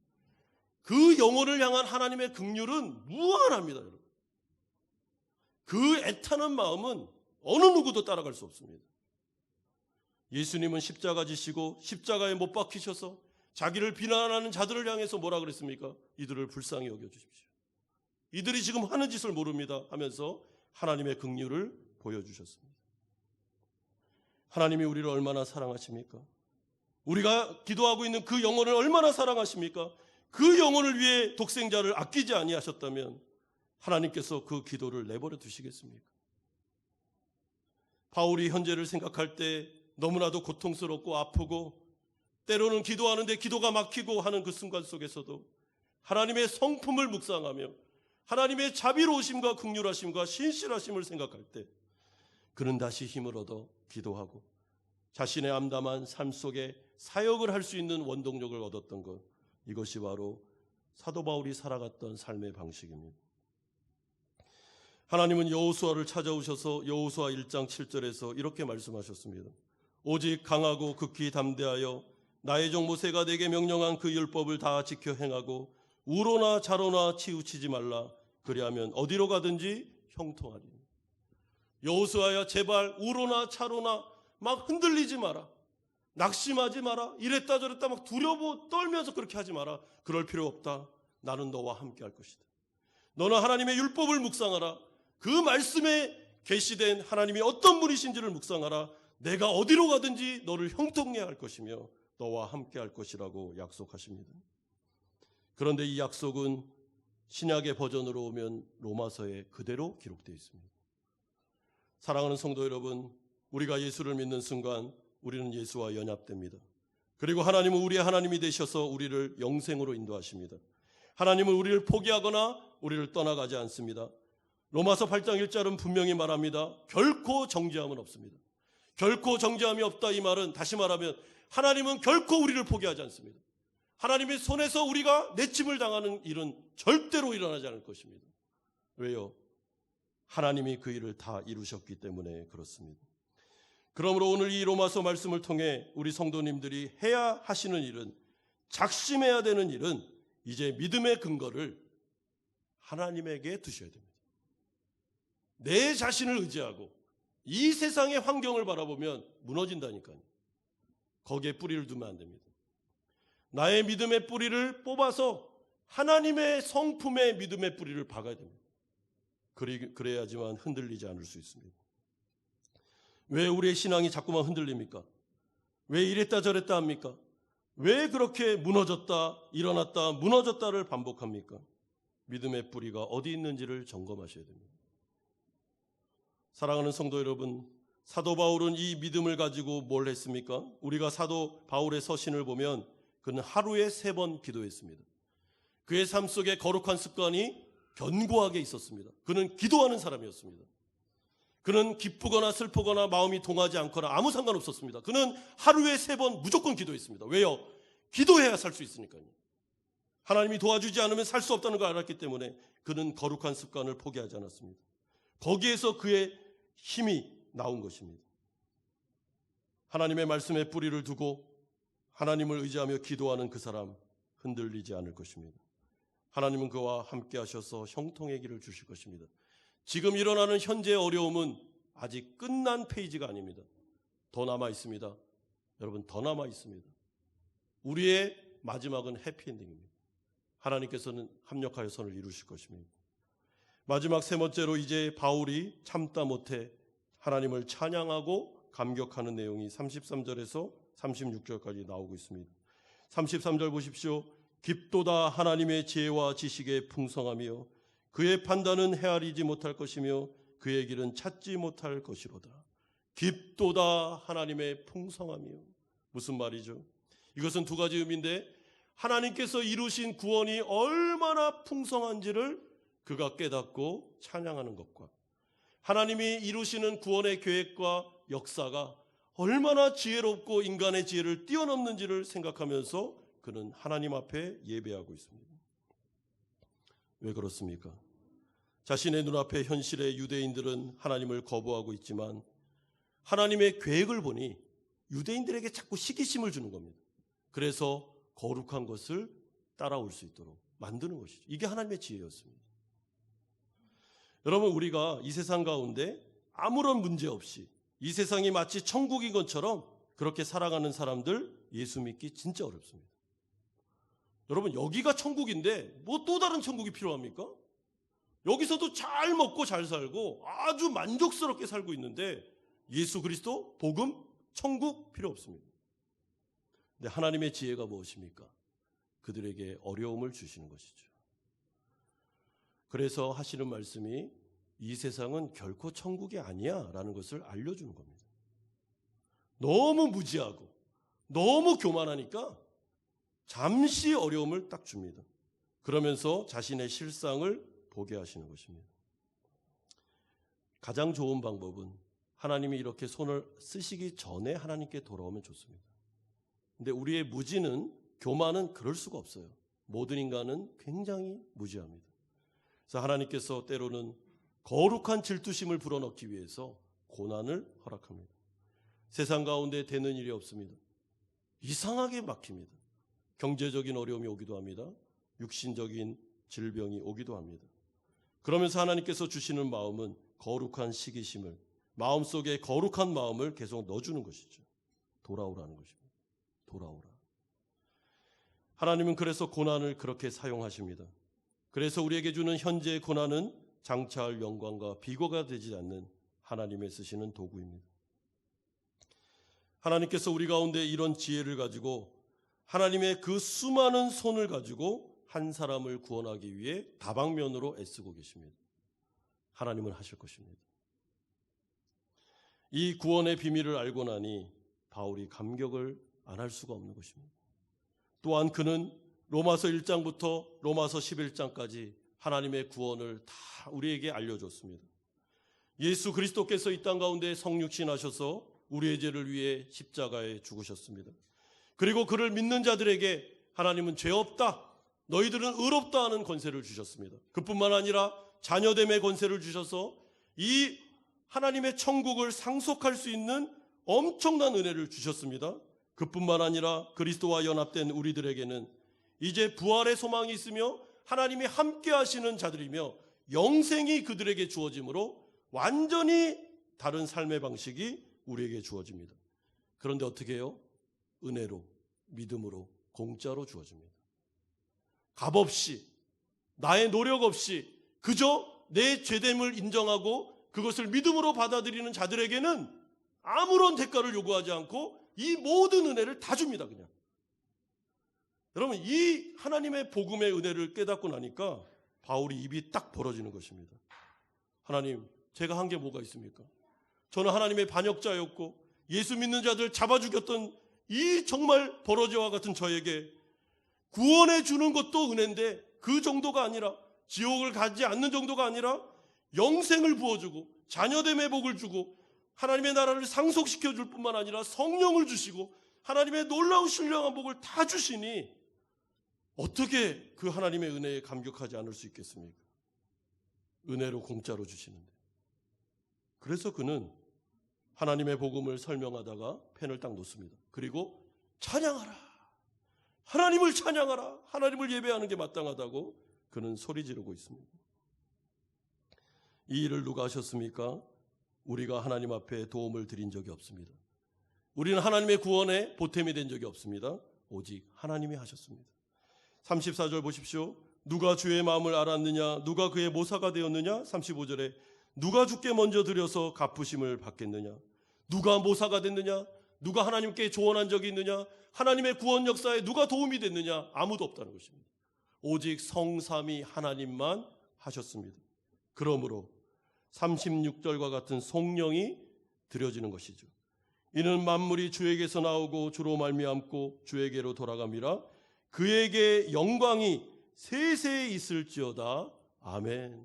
A: 그 영혼을 향한 하나님의 긍휼은 무한합니다, 여러분. 그 애타는 마음은 어느 누구도 따라갈 수 없습니다. 예수님은 십자가 지시고 십자가에 못 박히셔서 자기를 비난하는 자들을 향해서 뭐라 그랬습니까? 이들을 불쌍히 여겨주십시오. 이들이 지금 하는 짓을 모릅니다 하면서 하나님의 긍휼을 보여주셨습니다. 하나님이 우리를 얼마나 사랑하십니까? 우리가 기도하고 있는 그 영혼을 얼마나 사랑하십니까? 그 영혼을 위해 독생자를 아끼지 아니하셨다면 하나님께서 그 기도를 내버려 두시겠습니까? 바울이 현재를 생각할 때 너무나도 고통스럽고 아프고 때로는 기도하는데 기도가 막히고 하는 그 순간 속에서도 하나님의 성품을 묵상하며 하나님의 자비로우심과 긍휼하심과 신실하심을 생각할 때 그는 다시 힘을 얻어 기도하고 자신의 암담한 삶 속에 사역을 할 수 있는 원동력을 얻었던 것, 이것이 바로 사도 바울이 살아갔던 삶의 방식입니다. 하나님은 여호수아를 찾아오셔서 여호수아 1장 7절에서 이렇게 말씀하셨습니다. 오직 강하고 극히 담대하여 나의 종 모세가 내게 명령한 그 율법을 다 지켜 행하고 우로나 좌로나 치우치지 말라. 그리하면 어디로 가든지 형통하리니. 여호수아야, 제발 우로나 차로나 막 흔들리지 마라. 낙심하지 마라. 이랬다 저랬다 막 두려워 떨면서 그렇게 하지 마라. 그럴 필요 없다. 나는 너와 함께 할 것이다. 너는 하나님의 율법을 묵상하라. 그 말씀에 계시된 하나님이 어떤 분이신지를 묵상하라. 내가 어디로 가든지 너를 형통케 할 것이며 너와 함께 할 것이라고 약속하십니다. 그런데 이 약속은 신약의 버전으로 오면 로마서에 그대로 기록되어 있습니다. 사랑하는 성도 여러분, 우리가 예수를 믿는 순간 우리는 예수와 연합됩니다. 그리고 하나님은 우리의 하나님이 되셔서 우리를 영생으로 인도하십니다. 하나님은 우리를 포기하거나 우리를 떠나가지 않습니다. 로마서 8장 1절은 분명히 말합니다. 결코 정죄함은 없습니다. 결코 정죄함이 없다, 이 말은 다시 말하면 하나님은 결코 우리를 포기하지 않습니다. 하나님의 손에서 우리가 내침을 당하는 일은 절대로 일어나지 않을 것입니다. 왜요? 하나님이 그 일을 다 이루셨기 때문에 그렇습니다. 그러므로 오늘 이 로마서 말씀을 통해 우리 성도님들이 해야 하시는 일은, 작심해야 되는 일은 이제 믿음의 근거를 하나님에게 두셔야 됩니다. 내 자신을 의지하고 이 세상의 환경을 바라보면 무너진다니까요. 거기에 뿌리를 두면 안 됩니다. 나의 믿음의 뿌리를 뽑아서 하나님의 성품의 믿음의 뿌리를 박아야 됩니다. 그래야지만 흔들리지 않을 수 있습니다. 왜 우리의 신앙이 자꾸만 흔들립니까? 왜 이랬다 저랬다 합니까? 왜 그렇게 무너졌다 일어났다 무너졌다를 반복합니까? 믿음의 뿌리가 어디 있는지를 점검하셔야 됩니다. 사랑하는 성도 여러분, 사도 바울은 이 믿음을 가지고 뭘 했습니까? 우리가 사도 바울의 서신을 보면 그는 하루에 3번 기도했습니다. 그의 삶 속에 거룩한 습관이 견고하게 있었습니다. 그는 기도하는 사람이었습니다. 그는 기쁘거나 슬프거나 마음이 동하지 않거나 아무 상관없었습니다. 그는 하루에 3번 무조건 기도했습니다. 왜요? 기도해야 살 수 있으니까요. 하나님이 도와주지 않으면 살 수 없다는 걸 알았기 때문에 그는 거룩한 습관을 포기하지 않았습니다. 거기에서 그의 힘이 나온 것입니다. 하나님의 말씀에 뿌리를 두고 하나님을 의지하며 기도하는 그 사람 흔들리지 않을 것입니다. 하나님은 그와 함께 하셔서 형통의 길을 주실 것입니다. 지금 일어나는 현재의 어려움은 아직 끝난 페이지가 아닙니다. 더 남아 있습니다. 여러분, 더 남아 있습니다. 우리의 마지막은 해피엔딩입니다. 하나님께서는 합력하여 선을 이루실 것입니다. 마지막 세 번째로 이제 바울이 참다 못해 하나님을 찬양하고 감격하는 내용이 33절에서 36절까지 나오고 있습니다. 33절 보십시오. 깊도다 하나님의 지혜와 지식의 풍성하며 그의 판단은 헤아리지 못할 것이며 그의 길은 찾지 못할 것이로다. 깊도다 하나님의 풍성하며. 무슨 말이죠? 이것은 두 가지 의미인데, 하나님께서 이루신 구원이 얼마나 풍성한지를 그가 깨닫고 찬양하는 것과, 하나님이 이루시는 구원의 계획과 역사가 얼마나 지혜롭고 인간의 지혜를 뛰어넘는지를 생각하면서 그는 하나님 앞에 예배하고 있습니다. 왜 그렇습니까? 자신의 눈앞의 현실의 유대인들은 하나님을 거부하고 있지만 하나님의 계획을 보니 유대인들에게 자꾸 시기심을 주는 겁니다. 그래서 거룩한 것을 따라올 수 있도록 만드는 것이죠. 이게 하나님의 지혜였습니다. 여러분, 우리가 이 세상 가운데 아무런 문제 없이 이 세상이 마치 천국인 것처럼 그렇게 살아가는 사람들 예수 믿기 진짜 어렵습니다. 여러분, 여기가 천국인데 뭐 또 다른 천국이 필요합니까? 여기서도 잘 먹고 잘 살고 아주 만족스럽게 살고 있는데 예수 그리스도, 복음, 천국 필요 없습니다. 근데 하나님의 지혜가 무엇입니까? 그들에게 어려움을 주시는 것이죠. 그래서 하시는 말씀이 이 세상은 결코 천국이 아니야 라는 것을 알려주는 겁니다. 너무 무지하고 너무 교만하니까 잠시 어려움을 딱 줍니다. 그러면서 자신의 실상을 보게 하시는 것입니다. 가장 좋은 방법은 하나님이 이렇게 손을 쓰시기 전에 하나님께 돌아오면 좋습니다. 근데 우리의 무지는, 교만은 그럴 수가 없어요. 모든 인간은 굉장히 무지합니다. 그래서 하나님께서 때로는 거룩한 질투심을 불어넣기 위해서 고난을 허락합니다. 세상 가운데 되는 일이 없습니다. 이상하게 막힙니다. 경제적인 어려움이 오기도 합니다. 육신적인 질병이 오기도 합니다. 그러면서 하나님께서 주시는 마음은 거룩한 시기심을, 마음속에 거룩한 마음을 계속 넣어주는 것이죠. 돌아오라는 것입니다. 돌아오라. 하나님은 그래서 고난을 그렇게 사용하십니다. 그래서 우리에게 주는 현재의 고난은 장차할 영광과 비거가 되지 않는 하나님의 쓰시는 도구입니다. 하나님께서 우리 가운데 이런 지혜를 가지고 하나님의 그 수많은 손을 가지고 한 사람을 구원하기 위해 다방면으로 애쓰고 계십니다. 하나님은 하실 것입니다. 이 구원의 비밀을 알고 나니 바울이 감격을 안 할 수가 없는 것입니다. 또한 그는 로마서 1장부터 로마서 11장까지 하나님의 구원을 다 우리에게 알려줬습니다. 예수 그리스도께서 이 땅 가운데 성육신하셔서 우리의 죄를 위해 십자가에 죽으셨습니다. 그리고 그를 믿는 자들에게 하나님은 죄 없다, 너희들은 의롭다 하는 권세를 주셨습니다. 그뿐만 아니라 자녀됨의 권세를 주셔서 이 하나님의 천국을 상속할 수 있는 엄청난 은혜를 주셨습니다. 그뿐만 아니라 그리스도와 연합된 우리들에게는 이제 부활의 소망이 있으며 하나님이 함께 하시는 자들이며 영생이 그들에게 주어지므로 완전히 다른 삶의 방식이 우리에게 주어집니다. 그런데 어떻게 해요? 은혜로, 믿음으로, 공짜로 주어집니다. 값 없이, 나의 노력 없이 그저 내 죄됨을 인정하고 그것을 믿음으로 받아들이는 자들에게는 아무런 대가를 요구하지 않고 이 모든 은혜를 다 줍니다. 그냥. 여러분, 이 하나님의 복음의 은혜를 깨닫고 나니까 바울이 입이 딱 벌어지는 것입니다. 하나님, 제가 한 게 뭐가 있습니까? 저는 하나님의 반역자였고 예수 믿는 자들 잡아 죽였던 이 정말 버러지와 같은 저에게 구원해 주는 것도 은혜인데 그 정도가 아니라, 지옥을 가지 않는 정도가 아니라 영생을 부어주고 자녀됨의 복을 주고 하나님의 나라를 상속시켜 줄 뿐만 아니라 성령을 주시고 하나님의 놀라운 신령한 복을 다 주시니 어떻게 그 하나님의 은혜에 감격하지 않을 수 있겠습니까? 은혜로 공짜로 주시는데. 그래서 그는 하나님의 복음을 설명하다가 펜을 딱 놓습니다. 그리고 찬양하라, 하나님을 찬양하라, 하나님을 예배하는 게 마땅하다고 그는 소리 지르고 있습니다. 이 일을 누가 하셨습니까? 우리가 하나님 앞에 도움을 드린 적이 없습니다. 우리는 하나님의 구원에 보탬이 된 적이 없습니다. 오직 하나님이 하셨습니다. 34절 보십시오. 누가 주의 마음을 알았느냐? 누가 그의 모사가 되었느냐? 35절에 누가 주께 먼저 드려서 갚으심을 받겠느냐? 누가 모사가 됐느냐? 누가 하나님께 조언한 적이 있느냐? 하나님의 구원 역사에 누가 도움이 됐느냐? 아무도 없다는 것입니다. 오직 성삼위 하나님만 하셨습니다. 그러므로 36절과 같은 성령이 드려지는 것이죠. 이는 만물이 주에게서 나오고 주로 말미암고 주에게로 돌아감이라 그에게 영광이 세세히 있을지어다. 아멘.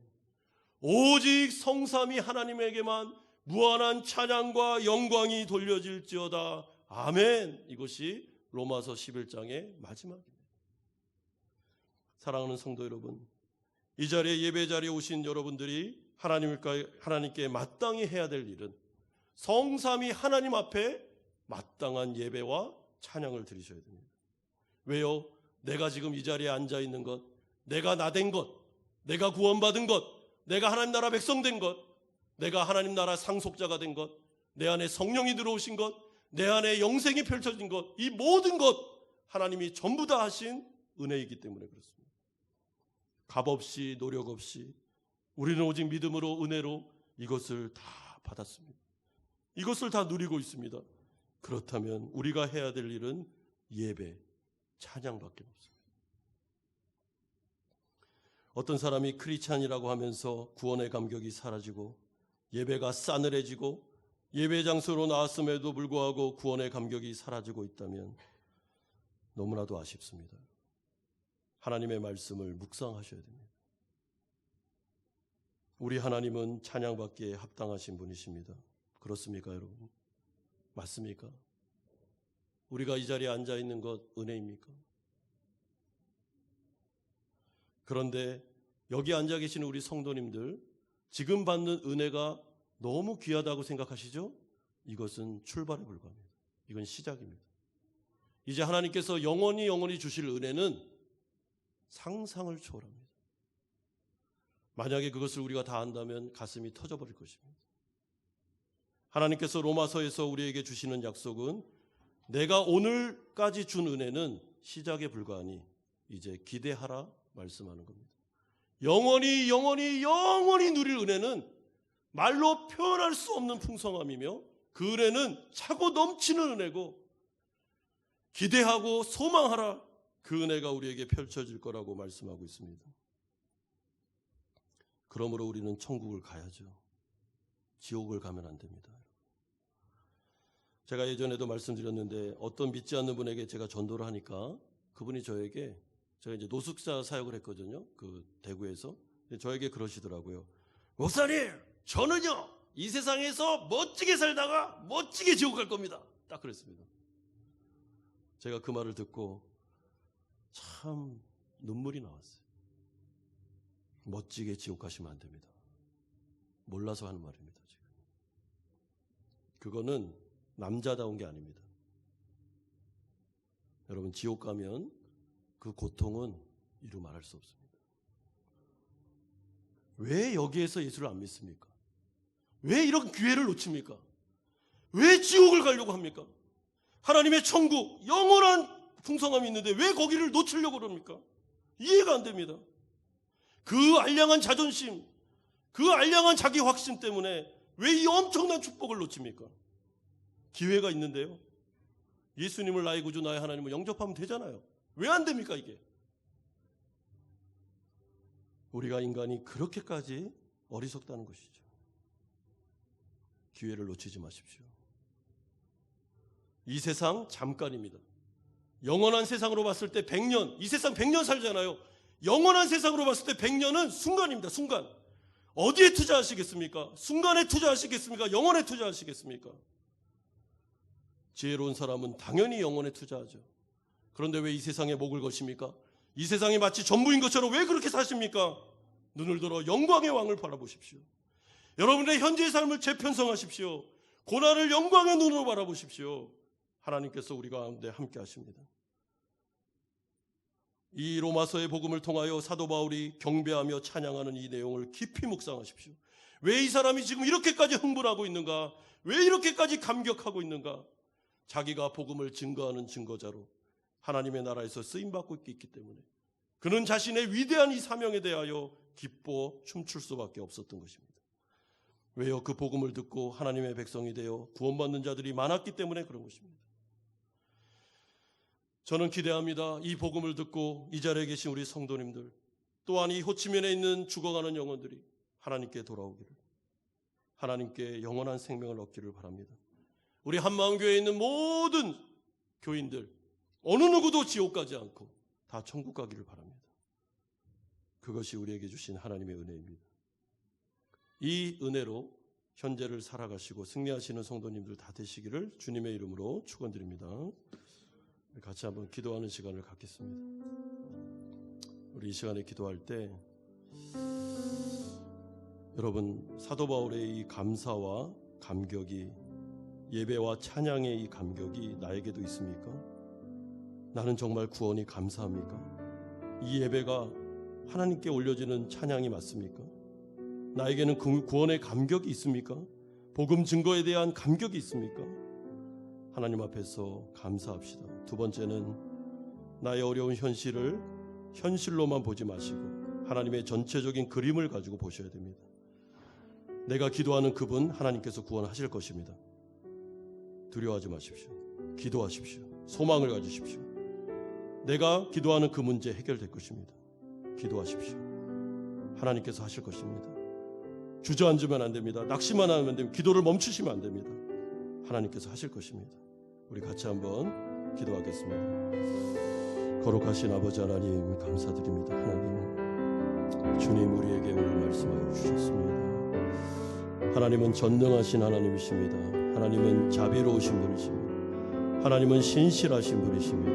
A: 오직 성삼위 하나님에게만 무한한 찬양과 영광이 돌려질지어다. 아멘. 이것이 로마서 11장의 마지막입니다. 사랑하는 성도 여러분, 이 자리에 예배 자리에 오신 여러분들이 하나님께 마땅히 해야 될 일은 성삼위 하나님 앞에 마땅한 예배와 찬양을 드리셔야 됩니다. 왜요? 내가 지금 이 자리에 앉아 있는 것, 내가 나된 것, 내가 구원받은 것, 내가 하나님 나라 백성 된 것, 내가 하나님 나라 상속자가 된 것, 내 안에 성령이 들어오신 것, 내 안에 영생이 펼쳐진 것, 이 모든 것 하나님이 전부 다 하신 은혜이기 때문에 그렇습니다. 값 없이 노력 없이 우리는 오직 믿음으로 은혜로 이것을 다 받았습니다. 이것을 다 누리고 있습니다. 그렇다면 우리가 해야 될 일은 예배, 찬양밖에 없습니다. 어떤 사람이 크리스찬이라고 하면서 구원의 감격이 사라지고 예배가 싸늘해지고 예배 장소로 나왔음에도 불구하고 구원의 감격이 사라지고 있다면 너무나도 아쉽습니다. 하나님의 말씀을 묵상하셔야 됩니다. 우리 하나님은 찬양받기에 합당하신 분이십니다. 그렇습니까, 여러분? 맞습니까? 우리가 이 자리에 앉아 있는 것 은혜입니까? 그런데 여기 앉아 계시는 우리 성도님들, 지금 받는 은혜가 너무 귀하다고 생각하시죠? 이것은 출발에 불과합니다. 이건 시작입니다. 이제 하나님께서 영원히 주실 은혜는 상상을 초월합니다. 만약에 그것을 우리가 다 안다면 가슴이 터져버릴 것입니다. 하나님께서 로마서에서 우리에게 주시는 약속은 내가 오늘까지 준 은혜는 시작에 불과하니 이제 기대하라 말씀하는 겁니다. 영원히 누릴 은혜는 말로 표현할 수 없는 풍성함이며 그 은혜는 차고 넘치는 은혜고 기대하고 소망하라, 그 은혜가 우리에게 펼쳐질 거라고 말씀하고 있습니다. 그러므로 우리는 천국을 가야죠. 지옥을 가면 안 됩니다. 제가 예전에도 말씀드렸는데 어떤 믿지 않는 분에게 제가 전도를 하니까 그분이 저에게, 제가 이제 노숙자 사역을 했거든요. 그 대구에서. 저에게 그러시더라고요. 목사님, 저는요 이 세상에서 멋지게 살다가 멋지게 지옥 갈 겁니다. 딱 그랬습니다. 제가 그 말을 듣고 참 눈물이 나왔어요. 멋지게 지옥 가시면 안 됩니다. 몰라서 하는 말입니다. 지금. 그거는 남자다운 게 아닙니다. 여러분, 지옥 가면 그 고통은 이루 말할 수 없습니다. 왜 여기에서 예수를 안 믿습니까? 왜 이런 기회를 놓칩니까? 왜 지옥을 가려고 합니까? 하나님의 천국, 영원한 풍성함이 있는데 왜 거기를 놓치려고 그럽니까? 이해가 안 됩니다. 그 알량한 자존심, 그 알량한 자기 확신 때문에 왜 이 엄청난 축복을 놓칩니까? 기회가 있는데요. 예수님을 나의 구주, 나의 하나님을 영접하면 되잖아요. 왜 안 됩니까, 이게? 우리가 인간이 그렇게까지 어리석다는 것이죠. 기회를 놓치지 마십시오. 이 세상 잠깐입니다. 영원한 세상으로 봤을 때 100년, 이 세상 100년 살잖아요. 영원한 세상으로 봤을 때 100년은 순간입니다. 순간. 어디에 투자하시겠습니까? 순간에 투자하시겠습니까? 영원에 투자하시겠습니까? 지혜로운 사람은 당연히 영원에 투자하죠. 그런데 왜 이 세상에 목을 거십니까? 이 세상이 마치 전부인 것처럼 왜 그렇게 사십니까? 눈을 들어 영광의 왕을 바라보십시오. 여러분의 현재의 삶을 재편성하십시오. 고난을 영광의 눈으로 바라보십시오. 하나님께서 우리 가운데 함께 하십니다. 이 로마서의 복음을 통하여 사도 바울이 경배하며 찬양하는 이 내용을 깊이 묵상하십시오. 왜 이 사람이 지금 이렇게까지 흥분하고 있는가? 왜 이렇게까지 감격하고 있는가? 자기가 복음을 증거하는 증거자로 하나님의 나라에서 쓰임받고 있기 때문에 그는 자신의 위대한 이 사명에 대하여 기뻐 춤출 수밖에 없었던 것입니다. 왜요? 그 복음을 듣고 하나님의 백성이 되어 구원받는 자들이 많았기 때문에 그런 것입니다. 저는 기대합니다. 이 복음을 듣고 이 자리에 계신 우리 성도님들, 또한 이 호치민에 있는 죽어가는 영혼들이 하나님께 돌아오기를, 하나님께 영원한 생명을 얻기를 바랍니다. 우리 한마음교회에 있는 모든 교인들, 어느 누구도 지옥 가지 않고 다 천국 가기를 바랍니다. 그것이 우리에게 주신 하나님의 은혜입니다. 이 은혜로 현재를 살아가시고 승리하시는 성도님들 다 되시기를 주님의 이름으로 축원드립니다. 같이 한번 기도하는 시간을 갖겠습니다. 우리 이 시간에 기도할 때 여러분, 사도 바울의 이 감사와 감격이, 예배와 찬양의 이 감격이 나에게도 있습니까? 나는 정말 구원이 감사합니까? 이 예배가 하나님께 올려지는 찬양이 맞습니까? 나에게는 구원의 감격이 있습니까? 복음 증거에 대한 감격이 있습니까? 하나님 앞에서 감사합시다. 두 번째는 나의 어려운 현실을 현실로만 보지 마시고 하나님의 전체적인 그림을 가지고 보셔야 됩니다. 내가 기도하는 그분 하나님께서 구원하실 것입니다. 두려워하지 마십시오. 기도하십시오. 소망을 가지십시오. 내가 기도하는 그 문제 해결될 것입니다. 기도하십시오. 하나님께서 하실 것입니다. 주저앉으면 안 됩니다. 낙심만 하면 안 됩니다. 기도를 멈추시면 안 됩니다. 하나님께서 하실 것입니다. 우리 같이 한번 기도하겠습니다. 거룩하신 아버지 하나님, 감사드립니다. 하나님, 주님 우리에게 오늘 말씀하여 주셨습니다. 하나님은 전능하신 하나님이십니다. 하나님은 자비로우신 분이십니다. 하나님은 신실하신 분이십니다.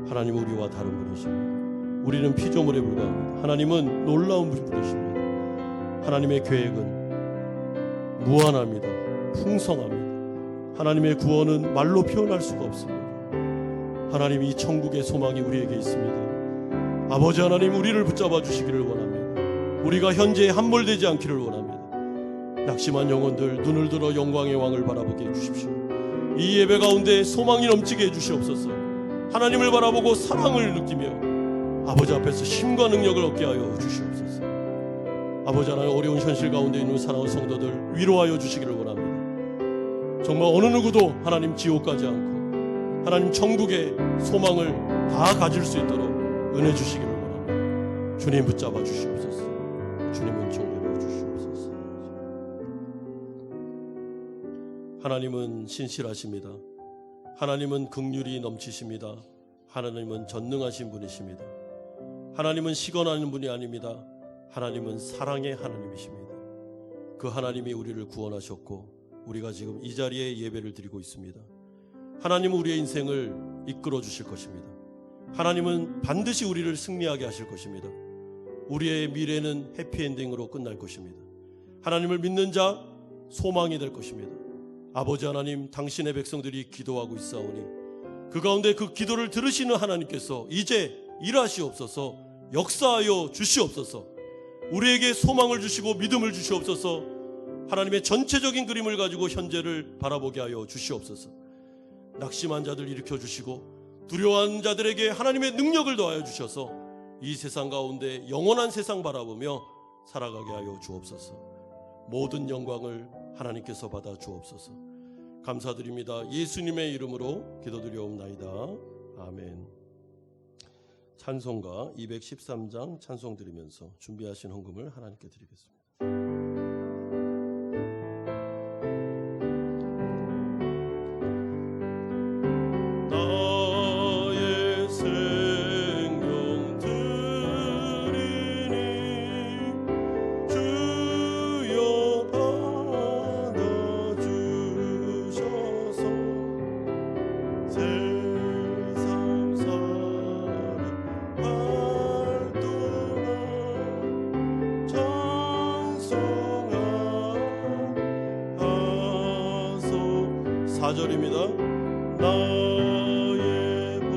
A: 하나님 우리와 다른 분이십니다. 우리는 피조물에 불과합니다. 하나님은 놀라운 분이십니다. 하나님의 계획은 무한합니다. 풍성합니다. 하나님의 구원은 말로 표현할 수가 없습니다. 하나님, 이 천국의 소망이 우리에게 있습니다. 아버지 하나님, 우리를 붙잡아 주시기를 원합니다. 우리가 현재에 함몰되지 않기를 원합니다. 낙심한 영혼들 눈을 들어 영광의 왕을 바라보게 해주십시오. 이 예배 가운데 소망이 넘치게 해주시옵소서. 하나님을 바라보고 사랑을 느끼며 아버지 앞에서 힘과 능력을 얻게 하여 주시옵소서. 아버지 하나님, 어려운 현실 가운데 있는 사랑하는 성도들 위로하여 주시기를 원합니다. 정말 어느 누구도 하나님 지옥 가지 않고 하나님 천국의 소망을 다 가질 수 있도록 은혜 주시기를 원합니다. 주님 붙잡아 주시옵소서. 주님은 종례로 주시옵소서. 하나님은 신실하십니다. 하나님은 긍휼이 넘치십니다. 하나님은 전능하신 분이십니다. 하나님은 시건하는 분이 아닙니다. 하나님은 사랑의 하나님이십니다. 그 하나님이 우리를 구원하셨고 우리가 지금 이 자리에 예배를 드리고 있습니다. 하나님은 우리의 인생을 이끌어 주실 것입니다. 하나님은 반드시 우리를 승리하게 하실 것입니다. 우리의 미래는 해피엔딩으로 끝날 것입니다. 하나님을 믿는 자 소망이 될 것입니다. 아버지 하나님, 당신의 백성들이 기도하고 있사오니 그 가운데 그 기도를 들으시는 하나님께서 이제 일하시옵소서. 역사하여 주시옵소서. 우리에게 소망을 주시고 믿음을 주시옵소서. 하나님의 전체적인 그림을 가지고 현재를 바라보게 하여 주시옵소서. 낙심한 자들 일으켜 주시고 두려워하는 자들에게 하나님의 능력을 더하여 주셔서 이 세상 가운데 영원한 세상 바라보며 살아가게 하여 주옵소서. 모든 영광을 하나님께서 받아 주옵소서. 감사드립니다. 예수님의 이름으로 기도드리옵나이다. 아멘. 찬송가 213장 찬송 드리면서 준비하신 헌금을 하나님께 드리겠습니다. 절입니다. 나의 복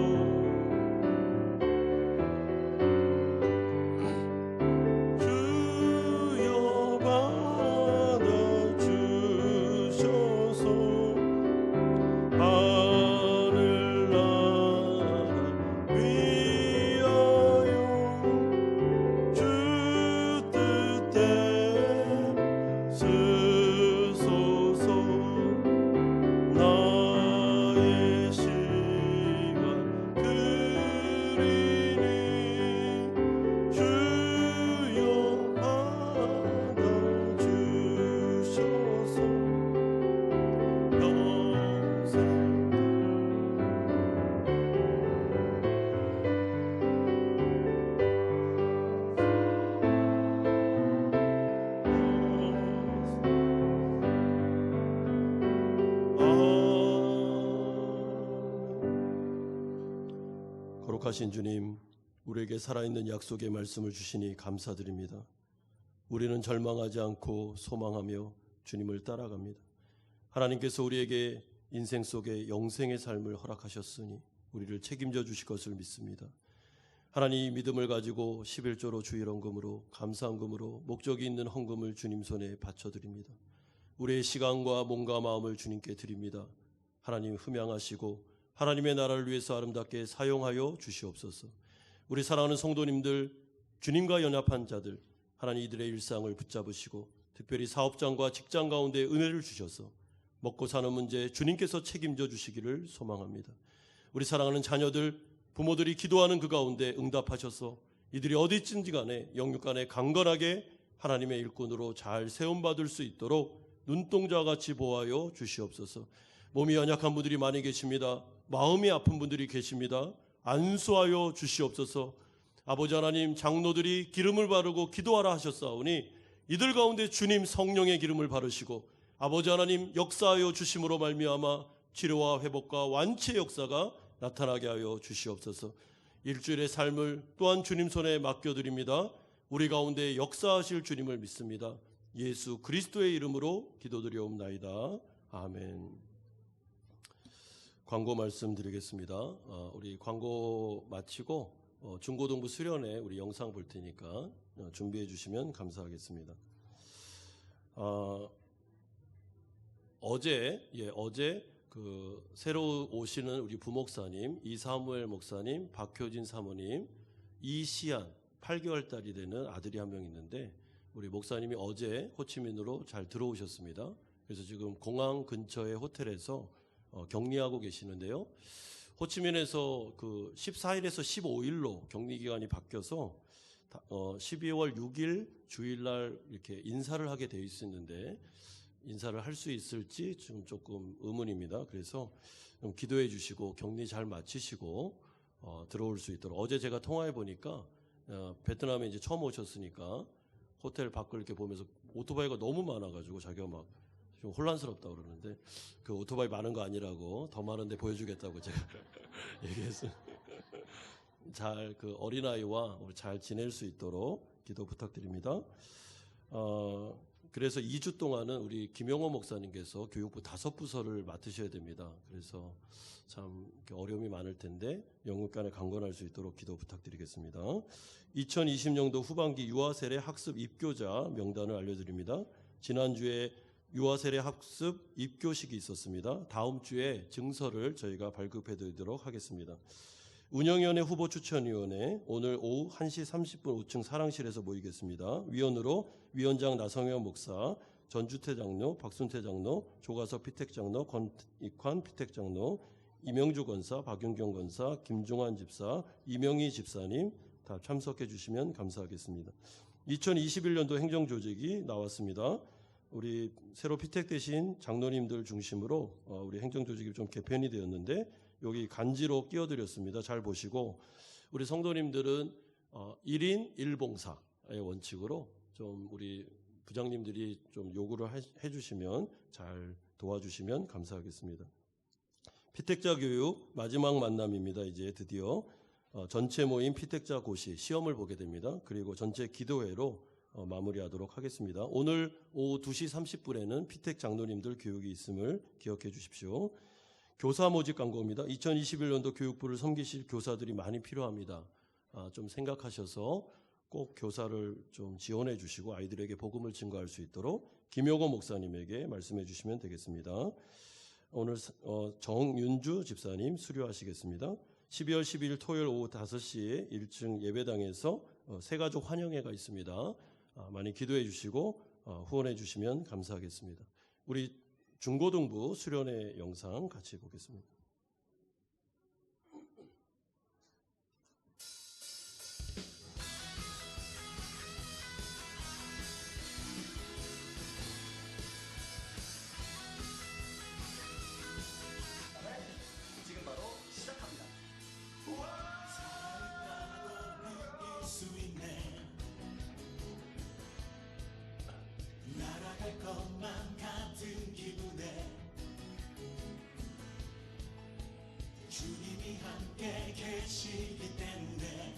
A: 거룩하신 주님, 우리에게 살아있는 약속의 말씀을 주시니 감사드립니다. 우리는 절망하지 않고 소망하며 주님을 따라갑니다. 하나님께서 우리에게 인생 속에 영생의 삶을 허락하셨으니 우리를 책임져 주실 것을 믿습니다. 하나님, 이 믿음을 가지고 11조로 주일헌금으로 감사헌금으로 목적이 있는 헌금을 주님 손에 바쳐드립니다. 우리의 시간과 몸과 마음을 주님께 드립니다. 하나님, 흠양하시고 하나님의 나라를 위해서 아름답게 사용하여 주시옵소서. 우리 사랑하는 성도님들, 주님과 연합한 자들, 하나님 이들의 일상을 붙잡으시고 특별히 사업장과 직장 가운데 은혜를 주셔서 먹고 사는 문제 주님께서 책임져 주시기를 소망합니다. 우리 사랑하는 자녀들, 부모들이 기도하는 그 가운데 응답하셔서 이들이 어디든지 간에 영육간에 강건하게 하나님의 일꾼으로 잘 세움받을 수 있도록 눈동자와 같이 보호하여 주시옵소서. 몸이 연약한 분들이 많이 계십니다. 마음이 아픈 분들이 계십니다. 안수하여 주시옵소서. 아버지 하나님, 장로들이 기름을 바르고 기도하라 하셨사오니 이들 가운데 주님 성령의 기름을 바르시고 아버지 하나님 역사하여 주심으로 말미암아 치료와 회복과 완치의 역사가 나타나게 하여 주시옵소서. 일주일의 삶을 또한 주님 손에 맡겨드립니다. 우리 가운데 역사하실 주님을 믿습니다. 예수 그리스도의 이름으로 기도드리옵나이다. 아멘. 광고 말씀드리겠습니다. 우리 광고 마치고 중고등부 수련회 우리 영상 볼 테니까 준비해 주시면 감사하겠습니다. 어제 그 새로 오시는 우리 부목사님 이사무엘 목사님, 박효진 사모님, 이시안 8개월 달이 되는 아들이 한 명 있는데 우리 목사님이 어제 호치민으로 잘 들어오셨습니다. 그래서 지금 공항 근처의 호텔에서 격리하고 계시는데요. 호치민에서 그 14일에서 15일로 격리 기간이 바뀌어서 12월 6일 주일날 이렇게 인사를 하게 돼 있었는데 인사를 할 수 있을지 지금 조금 의문입니다. 그래서 좀 기도해 주시고 격리 잘 마치시고 들어올 수 있도록. 어제 제가 통화해 보니까 베트남에 이제 처음 오셨으니까 호텔 밖을 이렇게 보면서 오토바이가 너무 많아가지고 자기가 막 좀 혼란스럽다고 그러는데 그 오토바이 많은 거 아니라고 더 많은데 보여주겠다고 제가 얘기했어요. 잘 그 어린아이와 잘 지낼 수 있도록 기도 부탁드립니다. 그래서 2주 동안은 우리 김영호 목사님께서 교육부 5부서를 맡으셔야 됩니다. 그래서 참 어려움이 많을 텐데 영육간에 강건할 수 있도록 기도 부탁드리겠습니다. 2020년도 후반기 유아세례 학습 입교자 명단을 알려드립니다. 지난주에 유아세례 학습 입교식이 있었습니다. 다음 주에 증서를 저희가 발급해드리도록 하겠습니다. 운영위원회 후보 추천위원회 오늘 오후 1시 30분 5층 사랑실에서 모이겠습니다. 위원으로 위원장 나성현 목사, 전주태 장로, 박순태 장로, 조가석 피택 장로, 권익환 피택 장로, 이명주 권사, 박윤경 권사, 김종환 집사, 이명희 집사님 다 참석해 주시면 감사하겠습니다. 2021년도 행정조직이 나왔습니다. 우리 새로 피택되신 장로님들 중심으로 우리 행정조직이 좀 개편이 되었는데 여기 간지로 끼워드렸습니다. 잘 보시고 우리 성도님들은 1인 1봉사의 원칙으로 좀 우리 부장님들이 좀 요구를 해주시면 잘 도와주시면 감사하겠습니다. 피택자 교육 마지막 만남입니다. 이제 드디어 전체 모임 피택자 고시 시험을 보게 됩니다. 그리고 전체 기도회로 마무리하도록 하겠습니다. 오늘 오후 2시 30분에는 피택 장로님들 교육이 있음을 기억해 주십시오. 교사 모집 광고입니다. 2021년도 교육부를 섬기실 교사들이 많이 필요합니다. 좀 생각하셔서 꼭 교사를 좀 지원해 주시고 아이들에게 복음을 증거할 수 있도록 김효고 목사님에게 말씀해 주시면 되겠습니다. 오늘 정윤주 집사님 수료하시겠습니다. 12월 12일 토요일 오후 5시에 1층 예배당에서 새가족 환영회가 있습니다. 많이 기도해 주시고 후원해 주시면 감사하겠습니다. 우리 중고등부 수련회 영상 같이 보겠습니다.
D: 지금 바로 시작합니다.
E: 날아갈 것만 같은 기분에 함께 계시기 때문에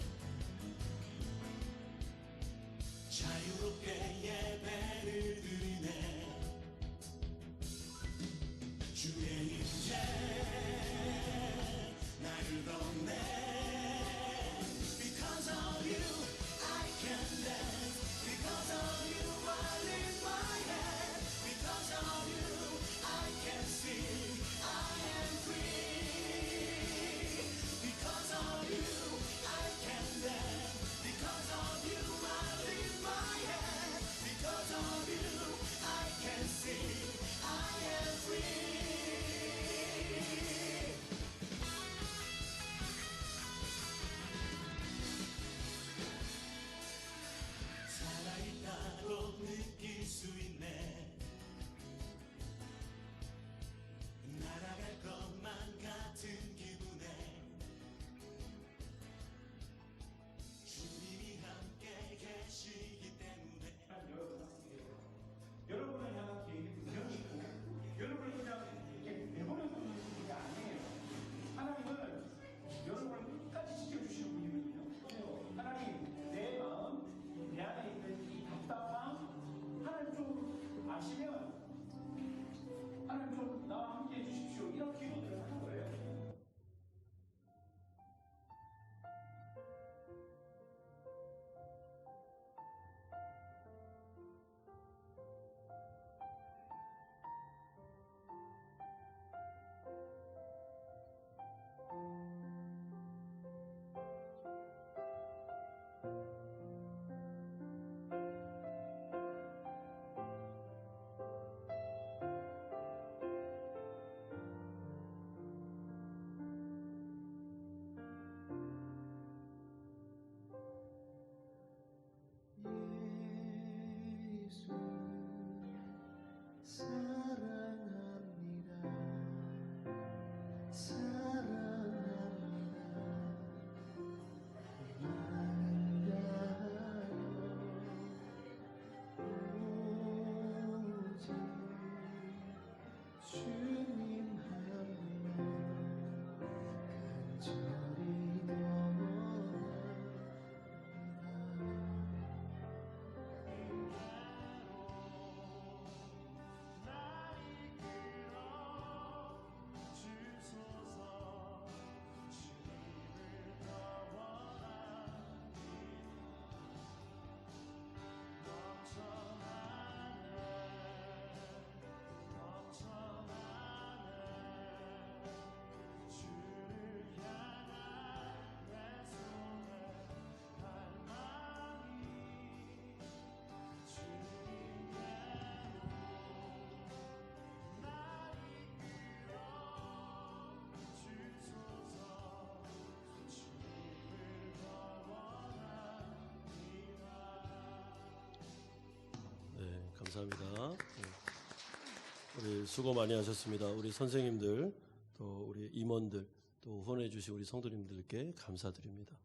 E: 자유롭게 예배를 드리네. 주의 임재 나를 덮네. Because of you I can dance. Because of you I lift my head. Because of you I can sing. I am free. Because of you I can dance. Because of you I lift my head. Because of you I can sing. I am free. 살아있다고 느낄 수 있네. 날아갈 것만 같은 기분에 주님이 함께 계시기 때문에.
F: 여러분을 향한 계획이 분명히 있고 여러분을 그냥 이렇게 내버려 두는 분이 아니에요. 하나님은 여러분을 끝까지 지켜주시는 분이거든요. 하나님, 내 마음, 내 안에 있는 이 답답함 하나님 좀 아시면 하나님 좀 나와 함께 해주십시오. 이런 기도들을 하는 거예요.
E: 예수 사랑합니다. 사랑합니다. 나는 다하여 오직 주님 하나만 간절히 원합니다.
A: 네, 감사합니다. 우리 수고 많이 하셨습니다. 우리 선생님들, 또 우리 임원들, 또 후원해주신 우리 성도님들께 감사드립니다.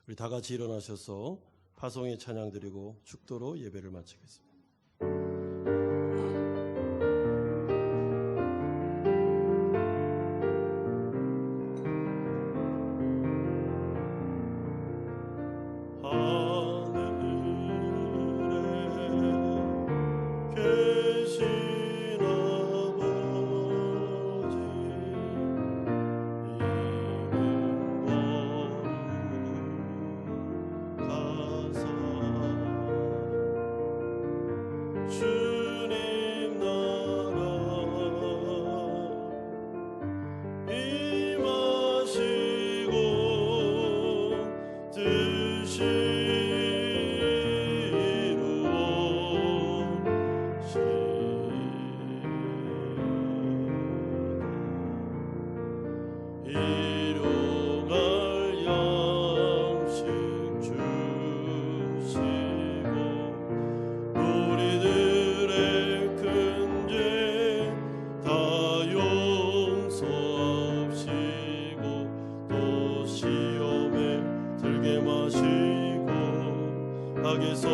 A: 우리 다 같이 일어나셔서 파송의 찬양 드리고 축도로 예배를 마치겠습니다. 계신 아버지 이름 거룩하사 주님 나라 임하시고 뜻이 일용할 양식 주시고 우리들의 큰 죄 다 용서하시고 또 시험에 들게 마시고 악에서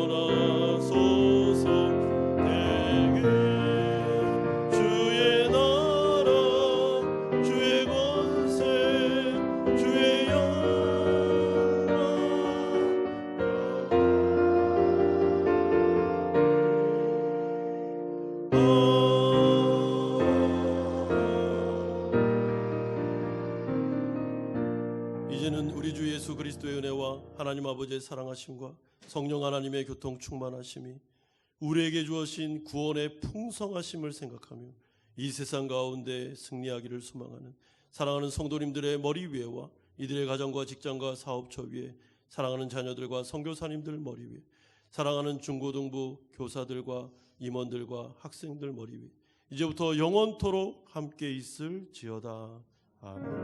A: 구원하소서. 내게 주의 나라 주의 권세 이제는 우리 주 예수 그리스도의 은혜와 하나님 아버지의 사랑하심과 성령 하나님의 교통 충만하심이 우리에게 주어진 구원의 풍성하심을 생각하며 이 세상 가운데 승리하기를 소망하는 사랑하는 성도님들의 머리 위에와 이들의 가정과 직장과 사업처 위에, 사랑하는 자녀들과 선교사님들 머리 위에, 사랑하는 중고등부 교사들과 임원들과 학생들 머리 위에 이제부터 영원토록 함께 있을지어다. 아멘.